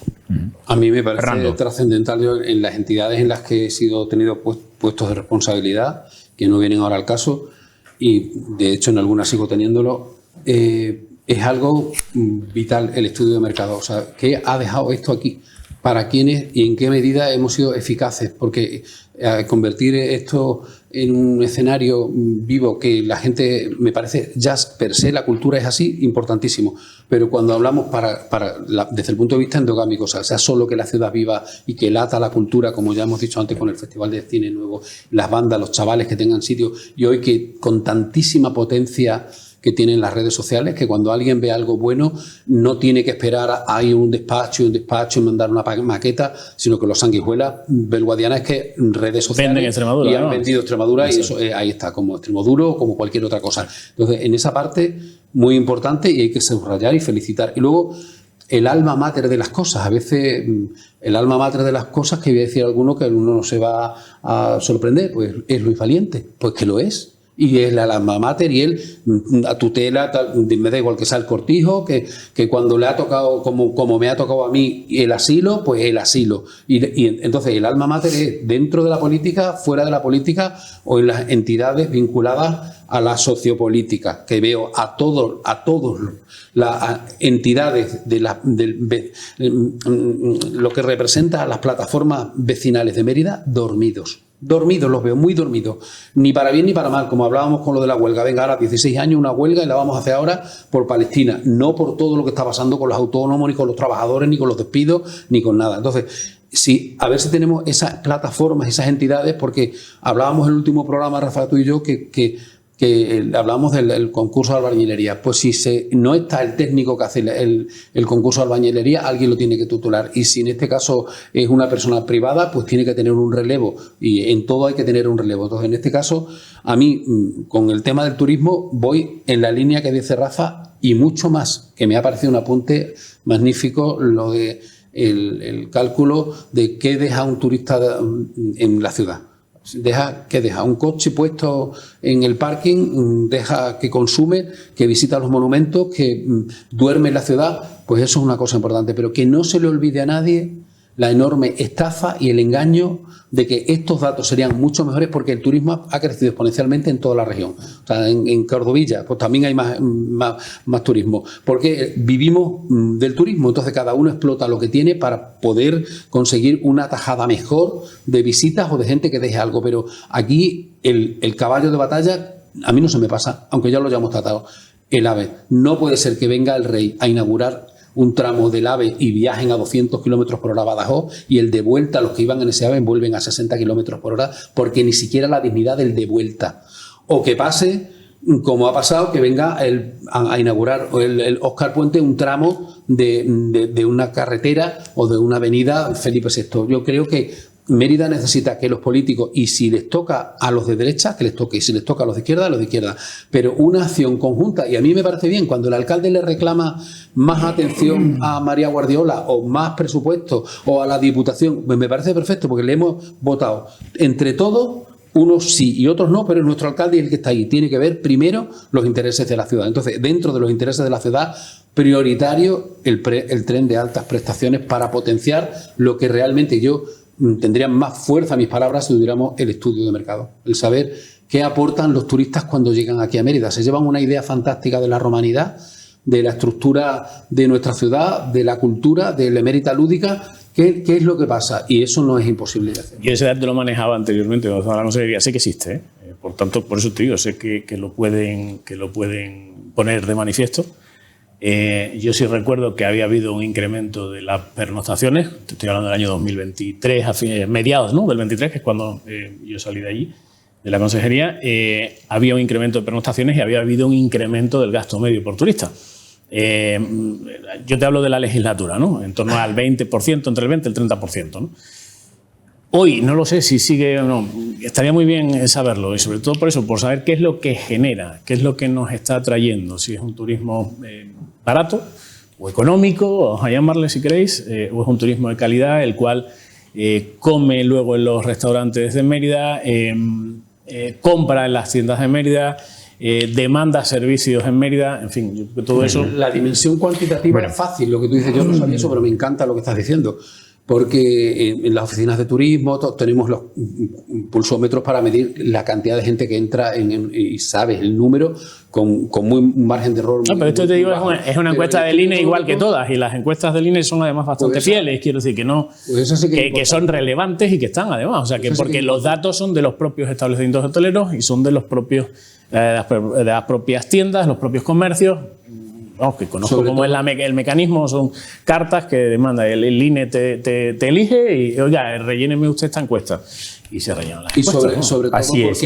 A mí me parece trascendental en las entidades en las que he sido tenido puestos de responsabilidad, que no vienen ahora al caso, y de hecho en algunas sigo teniéndolo. Es algo vital el estudio de mercado. O sea, ¿qué ha dejado esto aquí? ¿Para quiénes y en qué medida hemos sido eficaces? Porque convertir esto en un escenario vivo que la gente, me parece, ya per se la cultura es así, importantísimo. Pero cuando hablamos desde el punto de vista endogámico, o sea solo que la ciudad viva y que lata la cultura, como ya hemos dicho antes con el Festival de Cine Nuevo, las bandas, los chavales que tengan sitio, y hoy que con tantísima potencia que tienen las redes sociales, que cuando alguien ve algo bueno no tiene que esperar a ir un despacho y mandar una maqueta, sino que los sanguijuelas belguadianas es que redes sociales venden Extremadura, y han vendido Extremadura, y eso ahí está, como Extremoduro o como cualquier otra cosa. Entonces, en esa parte, muy importante, y hay que subrayar y felicitar. Y luego, el alma mater de las cosas. A veces, el alma mater de las cosas, que voy a decir alguno que uno no se va a sorprender, pues es Luis Valiente, pues que lo es. Y es la alma mater, y él a tutela, me da igual que sea el cortijo, que cuando le ha tocado, como me ha tocado a mí el asilo, pues el asilo. Y entonces el alma mater es dentro de la política, fuera de la política o en las entidades vinculadas a la sociopolítica, que veo a todos las entidades lo que representa a las plataformas vecinales de Mérida dormidos. Dormidos, los veo muy dormidos, ni para bien ni para mal, como hablábamos con lo de la huelga. Venga, ahora 16 años una huelga y la vamos a hacer ahora por Palestina, no por todo lo que está pasando con los autónomos, ni con los trabajadores, ni con los despidos, ni con nada. Entonces, sí, a ver si tenemos esas plataformas, esas entidades, porque hablábamos en el último programa, Rafa, tú y yo, que hablábamos del concurso de albañilería. Pues si no está el técnico que hace el concurso de albañilería, alguien lo tiene que tutelar. Y si en este caso es una persona privada, pues tiene que tener un relevo. Y en todo hay que tener un relevo. Entonces, en este caso, a mí, con el tema del turismo, voy en la línea que dice Rafa y mucho más, que me ha parecido un apunte magnífico lo de el cálculo de qué deja un turista en la ciudad. Deja un coche puesto en el parking, deja que consume, que visita los monumentos, que duerme en la ciudad, pues eso es una cosa importante, pero que no se le olvide a nadie la enorme estafa y el engaño de que estos datos serían mucho mejores, porque el turismo ha crecido exponencialmente en toda la región. O sea, en Cordovilla pues también hay más turismo, porque vivimos del turismo. Entonces cada uno explota lo que tiene para poder conseguir una tajada mejor de visitas o de gente que deje algo. Pero aquí el caballo de batalla a mí no se me pasa, aunque ya lo hayamos tratado. El AVE. No puede ser que venga el rey a inaugurar un tramo del AVE y viajen a 200 kilómetros por hora a Badajoz, y el de vuelta, los que iban en ese AVE vuelven a 60 kilómetros por hora, porque ni siquiera la dignidad del de vuelta. O que pase, como ha pasado, que venga a inaugurar el Óscar Puente un tramo de una carretera o de una avenida Felipe VI. Yo creo que Mérida necesita que los políticos, y si les toca a los de derecha, que les toque, y si les toca a los de izquierda, pero una acción conjunta. Y a mí me parece bien cuando el alcalde le reclama más atención a María Guardiola o más presupuesto o a la Diputación, me parece perfecto, porque le hemos votado entre todos. Unos sí y otros no, pero es nuestro alcalde el que está ahí. Tiene que ver primero los intereses de la ciudad. Entonces, dentro de los intereses de la ciudad, prioritario el tren de altas prestaciones para potenciar lo que realmente tendría más fuerza mis palabras si tuviéramos el estudio de mercado. El saber qué aportan los turistas cuando llegan aquí a Mérida. Se llevan una idea fantástica de la romanidad, de la estructura de nuestra ciudad, de la cultura, de la emérita lúdica. ¿Qué es lo que pasa? Y eso no es imposible de hacer. Yo ese dato lo manejaba anteriormente, la consejería, sé que existe, por tanto, por eso te digo, sé que lo pueden poner de manifiesto. Yo sí recuerdo que había habido un incremento de las pernoctaciones, te estoy hablando del año 2023, a mediados, ¿no?, del 23, que es cuando yo salí de allí, de la consejería. Había un incremento de pernoctaciones y había habido un incremento del gasto medio por turista. Yo te hablo de la legislatura, ¿no?, en torno al 20%, entre el 20 y el 30%, ¿no? Hoy no lo sé si sigue o no, estaría muy bien saberlo, y sobre todo por eso, por saber qué es lo que genera, qué es lo que nos está trayendo, si es un turismo barato o económico, o a llamarle si queréis, o es un turismo de calidad, el cual come luego en los restaurantes de Mérida, compra en las tiendas de Mérida, demanda servicios en Mérida, en fin, todo eso. La dimensión cuantitativa es fácil, lo que tú dices, yo no sabía eso, pero me encanta lo que estás diciendo. Porque en las oficinas de turismo tenemos los pulsómetros para medir la cantidad de gente que entra y sabes el número con muy margen de error. No, pero esto te digo, es una encuesta del INE igual que todas, y las encuestas del INE son además bastante fieles, quiero decir que no, que son relevantes y que están además, o sea, que porque los datos son de los propios establecimientos hoteleros y son de los propios de las propias tiendas, los propios comercios. Vamos, que conozco cómo es el mecanismo, son cartas que demanda, el INE te elige y, oiga, relléneme usted esta encuesta. Y se rellenan las encuestas. Y sobre todo así es,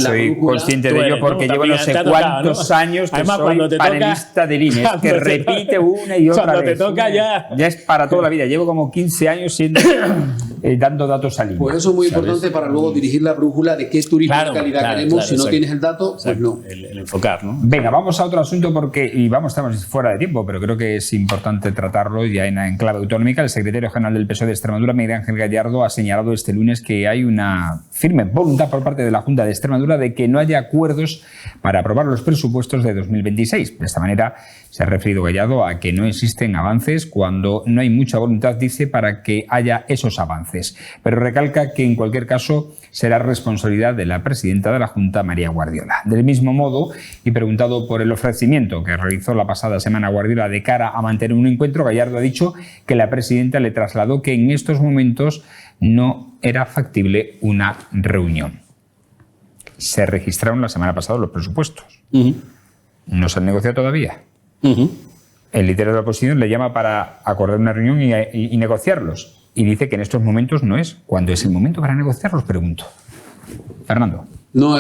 soy consciente de ello porque llevo no sé cuántos años que además, soy panelista del INE, que repite una y otra vez. Cuando te toca ya es para toda la vida. Llevo como 15 años siendo, dando datos al INE. Por eso es muy importante para luego dirigir la brújula de qué turismo de calidad queremos. Si no tienes el dato, pues no. El enfocar, ¿no? Venga, vamos a otro asunto porque, estamos fuera de tiempo, pero creo que es importante tratarlo ya en clave autonómica. El secretario general del PSOE de Extremadura, Miguel Ángel Gallardo, ha señalado este lunes que hay una firme voluntad por parte de la Junta de Extremadura de que no haya acuerdos para aprobar los presupuestos de 2026. De esta manera se ha referido Gallardo a que no existen avances cuando no hay mucha voluntad, dice, para que haya esos avances. Pero recalca que en cualquier caso será responsabilidad de la presidenta de la Junta, María Guardiola. Del mismo modo, y preguntado por el ofrecimiento que realizó la pasada semana Guardiola de cara a mantener un encuentro, Gallardo ha dicho que la presidenta le trasladó que en estos momentos no era factible una reunión. Se registraron la semana pasada los presupuestos. No se han negociado todavía. El líder de la oposición le llama para acordar una reunión y negociarlos. Y dice que en estos momentos no es. ¿Cuándo es el momento para negociarlos? Pregunto. Fernando. No,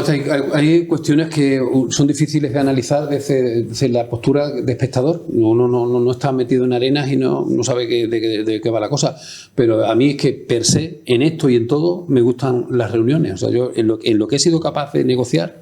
hay cuestiones que son difíciles de analizar desde la postura de espectador. Uno no está metido en arenas y no sabe de qué va la cosa. Pero a mí es que per se, en esto y en todo, me gustan las reuniones. O sea, yo en lo que he sido capaz de negociar,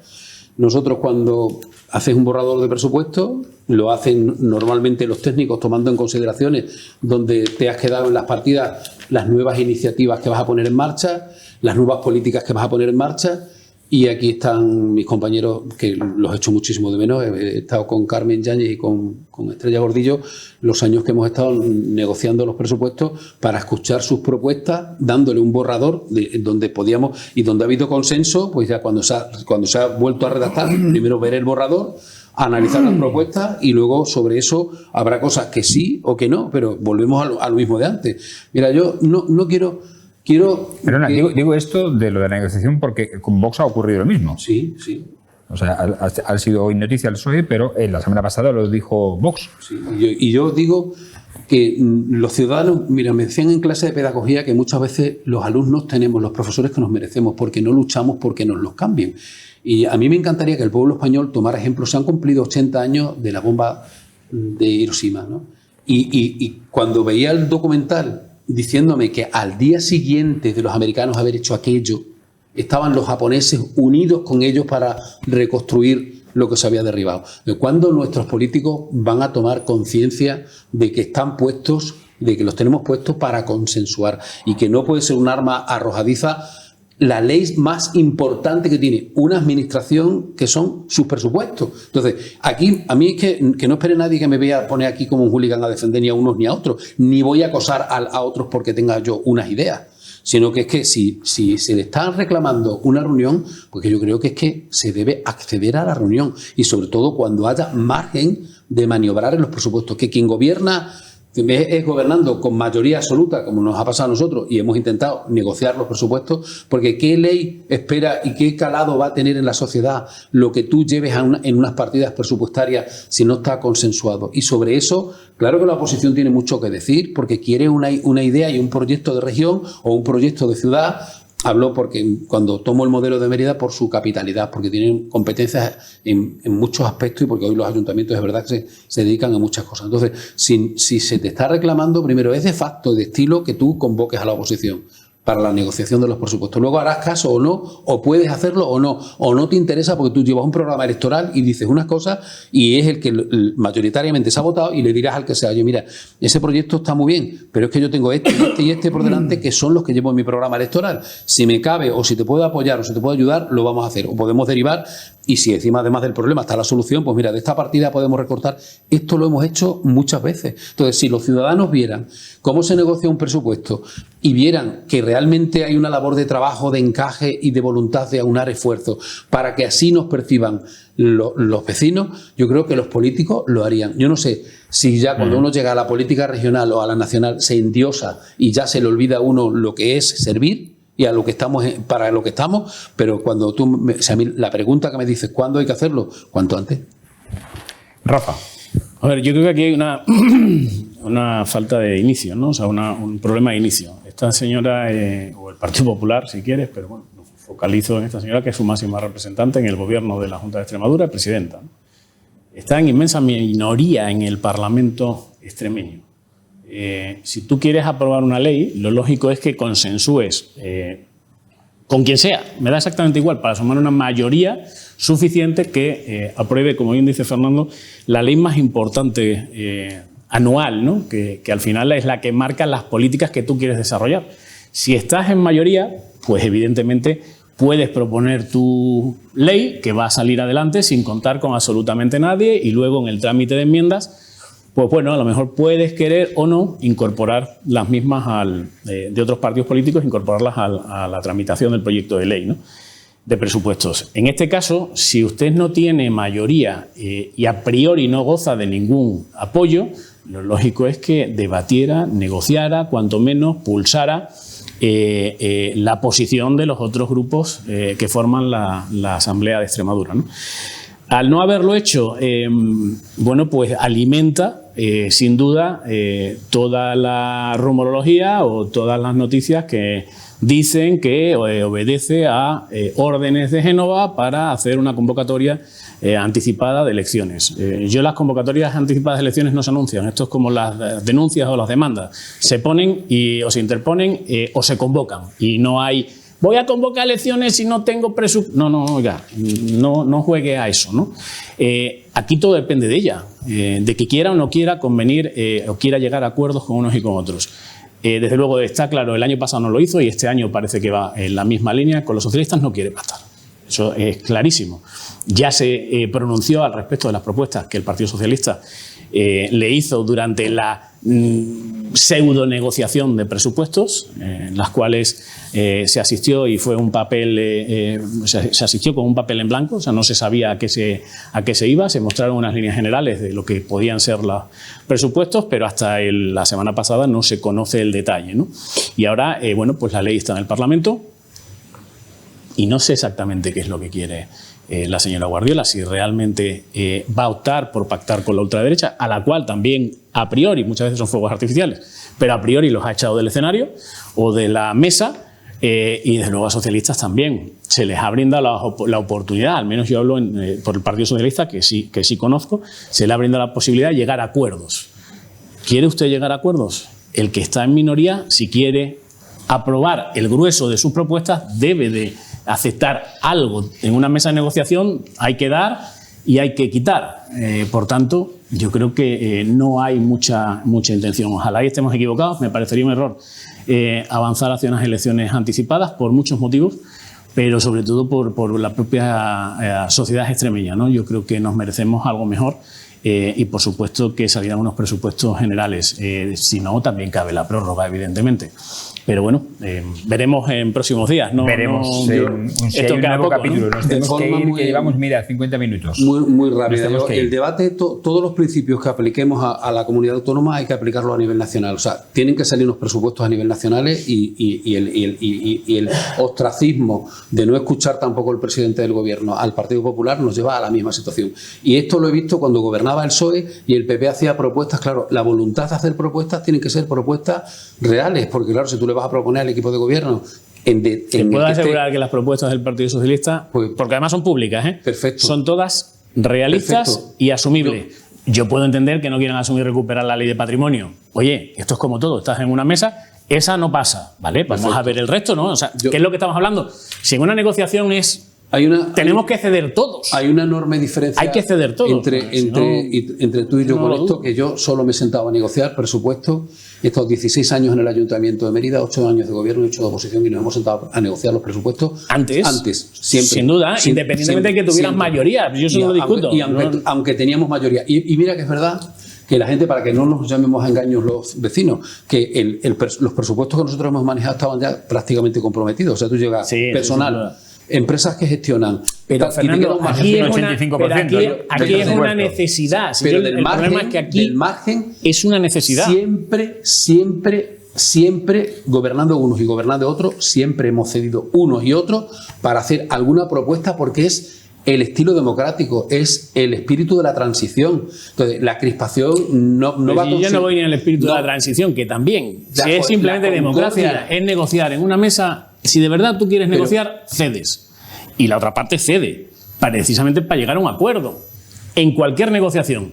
nosotros cuando haces un borrador de presupuesto, lo hacen normalmente los técnicos tomando en consideraciones donde te has quedado en las partidas, las nuevas iniciativas que vas a poner en marcha, las nuevas políticas que vas a poner en marcha. Y aquí están mis compañeros, que los echo muchísimo de menos. He estado con Carmen Yáñez y con Estrella Gordillo los años que hemos estado negociando los presupuestos para escuchar sus propuestas, dándole un borrador donde podíamos y donde ha habido consenso, pues ya cuando se ha vuelto a redactar, primero ver el borrador, analizar las propuestas y luego sobre eso habrá cosas que sí o que no, pero volvemos a lo mismo de antes. Mira, yo no quiero... Perdona, digo esto de lo de la negociación porque con Vox ha ocurrido lo mismo. Sí. O sea, ha sido hoy noticia el PSOE, pero la semana pasada lo dijo Vox. Sí, y yo digo que los ciudadanos, mira, me decían en clase de pedagogía que muchas veces los alumnos tenemos los profesores que nos merecemos porque no luchamos porque nos los cambien. Y a mí me encantaría que el pueblo español tomara ejemplos. Se han cumplido 80 años de la bomba de Hiroshima, ¿no? Y cuando veía el documental diciéndome que al día siguiente de los americanos haber hecho aquello, estaban los japoneses unidos con ellos para reconstruir lo que se había derribado. ¿Cuándo nuestros políticos van a tomar conciencia de que están puestos, de que los tenemos puestos para consensuar y que no puede ser un arma arrojadiza la ley más importante que tiene una administración, que son sus presupuestos? Entonces, aquí, a mí es que no espere nadie que me vea poner aquí como un hooligan a defender ni a unos ni a otros, ni voy a acosar a otros porque tenga yo unas ideas, sino que es que si se le está reclamando una reunión, porque yo creo que es que se debe acceder a la reunión, y sobre todo cuando haya margen de maniobrar en los presupuestos, que quien gobierna es gobernando con mayoría absoluta, como nos ha pasado a nosotros, y hemos intentado negociar los presupuestos, porque ¿qué ley espera y qué calado va a tener en la sociedad lo que tú lleves en unas partidas presupuestarias si no está consensuado? Y sobre eso, claro que la oposición tiene mucho que decir, porque quiere una idea y un proyecto de región o un proyecto de ciudad. Hablo porque cuando tomo el modelo de Mérida por su capitalidad, porque tienen competencias en muchos aspectos y porque hoy los ayuntamientos es verdad que se dedican a muchas cosas. Entonces, si se te está reclamando, primero es de facto, de estilo, que tú convoques a la oposición para la negociación de los presupuestos. Luego harás caso o no, o puedes hacerlo o no te interesa porque tú llevas un programa electoral y dices unas cosas y es el que mayoritariamente se ha votado, y le dirás al que sea, oye, mira, ese proyecto está muy bien, pero es que yo tengo este y este por delante que son los que llevo en mi programa electoral. Si me cabe o si te puedo apoyar o si te puedo ayudar, lo vamos a hacer. O podemos derivar, y si encima además del problema está la solución, pues mira, de esta partida podemos recortar. Esto lo hemos hecho muchas veces. Entonces, si los ciudadanos vieran cómo se negocia un presupuesto y vieran que realmente hay una labor de trabajo, de encaje y de voluntad de aunar esfuerzos para que así nos perciban los vecinos, yo creo que los políticos lo harían. Yo no sé si ya cuando uno llega a la política regional o a la nacional se endiosa y ya se le olvida a uno lo que es servir y a lo que estamos, para lo que estamos, pero cuando a mí la pregunta que me dices, ¿cuándo hay que hacerlo? ¿Cuánto antes? Rafa. A ver, yo creo que aquí hay una falta de inicio, ¿no? O sea, un problema de inicio. Esta señora, o el Partido Popular, si quieres, pero bueno, focalizo en esta señora, que es su máxima representante en el gobierno de la Junta de Extremadura, presidenta, ¿no? Está en inmensa minoría en el Parlamento extremeño. Si tú quieres aprobar una ley, lo lógico es que consensúes con quien sea, me da exactamente igual, para sumar una mayoría suficiente que apruebe, como bien dice Fernando, la ley más importante anual, ¿no? Que al final es la que marca las políticas que tú quieres desarrollar. Si estás en mayoría, pues evidentemente puedes proponer tu ley que va a salir adelante sin contar con absolutamente nadie, y luego en el trámite de enmiendas, pues bueno, a lo mejor puedes querer o no incorporar las mismas de otros partidos políticos, incorporarlas a la tramitación del proyecto de ley, ¿no? De presupuestos. En este caso, si usted no tiene mayoría y a priori no goza de ningún apoyo, lo lógico es que debatiera, negociara, cuanto menos pulsara la posición de los otros grupos que forman la Asamblea de Extremadura, ¿no? Al no haberlo hecho, bueno, pues alimenta sin duda toda la rumorología o todas las noticias que dicen que obedece a órdenes de Génova para hacer una convocatoria anticipada de elecciones. Las convocatorias anticipadas de elecciones no se anuncian. Esto es como las denuncias o las demandas. Se ponen o se interponen o se convocan. Y no hay... Voy a convocar elecciones y no tengo presupuesto. No, juegue a eso, ¿no? Aquí todo depende de ella, de que quiera o no quiera convenir o quiera llegar a acuerdos con unos y con otros. Desde luego está claro, el año pasado no lo hizo y este año parece que va en la misma línea. Con los socialistas no quiere pactar. Eso es clarísimo. Ya se pronunció al respecto de las propuestas que el Partido Socialista le hizo durante la pseudo negociación de presupuestos, en las cuales se asistió y fue un papel, se asistió con un papel en blanco, o sea, no se sabía a qué se iba, se mostraron unas líneas generales de lo que podían ser los presupuestos, pero hasta la semana pasada no se conoce el detalle, ¿no? Y ahora, bueno, pues la ley está en el Parlamento y no sé exactamente qué es lo que quiere la señora Guardiola, si realmente va a optar por pactar con la ultraderecha, a la cual también a priori, muchas veces son fuegos artificiales, pero a priori los ha echado del escenario o de la mesa, y desde luego a socialistas también. Se les ha brindado la oportunidad, al menos yo hablo por el Partido Socialista, que sí conozco, se le ha brindado la posibilidad de llegar a acuerdos. ¿Quiere usted llegar a acuerdos? El que está en minoría, si quiere aprobar el grueso de sus propuestas, debe de aceptar algo. En una mesa de negociación hay que dar y hay que quitar. Por tanto, yo creo que no hay mucha intención. Ojalá y estemos equivocados. Me parecería un error avanzar hacia unas elecciones anticipadas por muchos motivos, pero sobre todo por la propia sociedad extremeña, ¿no? Yo creo que nos merecemos algo mejor. Y por supuesto que salieran unos presupuestos generales. Si no, también cabe la prórroga, evidentemente. Pero bueno, veremos en próximos días. Veremos si hay un nuevo capítulo. Nos tenemos que ir, que llevamos, mira, 50 minutos. Muy rápido. El debate, todos los principios que apliquemos a la comunidad autónoma hay que aplicarlos a nivel nacional. O sea, tienen que salir unos presupuestos a nivel nacional y el ostracismo de no escuchar tampoco el presidente del gobierno al Partido Popular nos lleva a la misma situación. Y esto lo he visto cuando gobernaba el PSOE y el PP hacía propuestas. Claro, la voluntad de hacer propuestas tienen que ser propuestas reales, porque claro, si tú le vas a proponer al equipo de gobierno... Te puedo asegurar que las propuestas del Partido Socialista, porque además son públicas, perfecto, son todas realistas, perfecto, y asumibles. Yo puedo entender que no quieran asumir y recuperar la ley de patrimonio. Oye, esto es como todo, estás en una mesa, esa no pasa, ¿vale? Vamos a ver el resto, ¿no? O sea, ¿qué es lo que estamos hablando? Si en una negociación tenemos que ceder todos. Hay una enorme diferencia. Hay que ceder todos. Entre tú y yo con esto, que yo solo me he sentado a negociar presupuestos. He estado 16 años en el Ayuntamiento de Mérida, 8 años de gobierno y 8 de oposición, y nos hemos sentado a negociar los presupuestos antes siempre. Sin duda, independientemente de que tuvieras mayoría. Yo eso no lo discuto. Aunque teníamos mayoría. Y mira que es verdad que la gente, para que no nos llamemos a engaños los vecinos, que los presupuestos que nosotros hemos manejado estaban ya prácticamente comprometidos. O sea, tú llegas personal, empresas que gestionan. Pero Fernando, aquí es una necesidad. Pero el problema es que aquí es una necesidad. Siempre, gobernando unos y gobernando otros, siempre hemos cedido unos y otros para hacer alguna propuesta, porque es el estilo democrático, es el espíritu de la transición. Entonces, la crispación no va a conseguir... Yo no voy ni al espíritu de la transición, que también, si es simplemente democracia, es negociar en una mesa. Si de verdad tú quieres negociar, cedes. Y la otra parte cede, precisamente para llegar a un acuerdo. En cualquier negociación.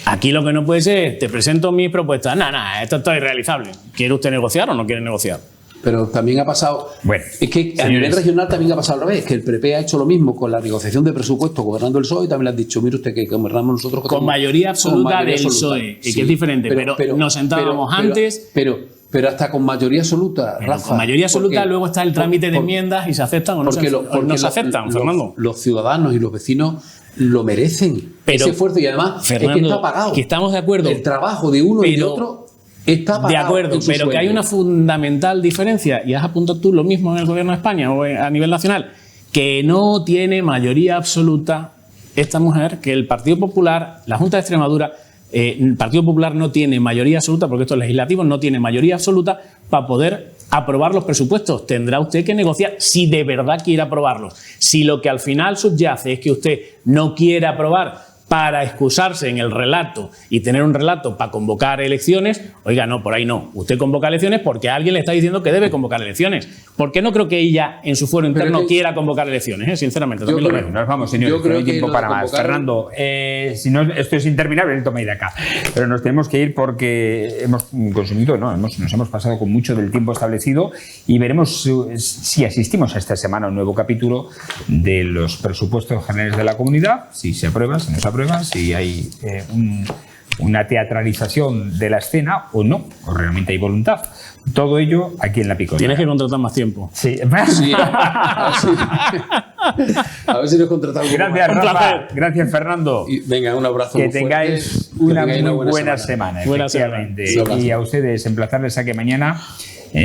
Aquí lo que no puede ser es, te presento mis propuestas. Esto está irrealizable. ¿Quiere usted negociar o no quiere negociar? Pero también ha pasado... Bueno, es que a nivel regional también ha pasado al revés, que el PP ha hecho lo mismo con la negociación de presupuestos gobernando el PSOE, y también le han dicho, mire usted que gobernamos nosotros... Con mayoría absoluta del PSOE, y que es diferente, pero nos sentábamos antes... Pero hasta con mayoría absoluta, Rafa. Con mayoría absoluta luego está el trámite de enmiendas y se aceptan o no se aceptan, Fernando. Los ciudadanos y los vecinos lo merecen, ese esfuerzo, y además Fernando, es que está pagado. Que estamos de acuerdo. El trabajo de uno y de otro está pagado. De acuerdo, pero que hay una fundamental diferencia, y has apuntado tú lo mismo en el Gobierno de España o a nivel nacional, que no tiene mayoría absoluta esta mujer, que el Partido Popular, la Junta de Extremadura... el Partido Popular no tiene mayoría absoluta, porque estos legislativos no tienen mayoría absoluta para poder aprobar los presupuestos. Tendrá usted que negociar si de verdad quiere aprobarlos. Si lo que al final subyace es que usted no quiere aprobar para excusarse en el relato y tener un relato para convocar elecciones, oiga, no, por ahí no. Usted convoca elecciones porque alguien le está diciendo que debe convocar elecciones. Porque no creo que ella en su fuero interno quiera convocar elecciones, sinceramente. También lo veo. Nos vamos, señores, no hay tiempo para más. Fernando, si no, esto es interminable, el toma y de acá. Pero nos tenemos que ir porque hemos consumido, nos hemos pasado con mucho del tiempo establecido, y veremos si asistimos a esta semana a un nuevo capítulo de los presupuestos generales de la comunidad, si se aprueba, si no se aprueba, si hay una teatralización de la escena o no, o realmente hay voluntad. Todo ello aquí en La Picota. Tienes que contratar más tiempo. Sí. A ver si nos contratamos. Gracias, Rafa. Gracias, Fernando. Y venga, un abrazo. Que tengáis una muy buena semana. Y a ustedes, emplazarles a que mañana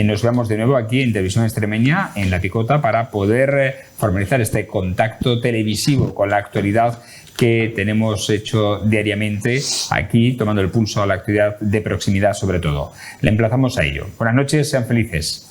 nos veamos de nuevo aquí en Televisión Extremeña, en La Picota, para poder formalizar este contacto televisivo con la actualidad que tenemos hecho diariamente aquí, tomando el pulso a la actividad de proximidad sobre todo. Le emplazamos a ello. Buenas noches, sean felices.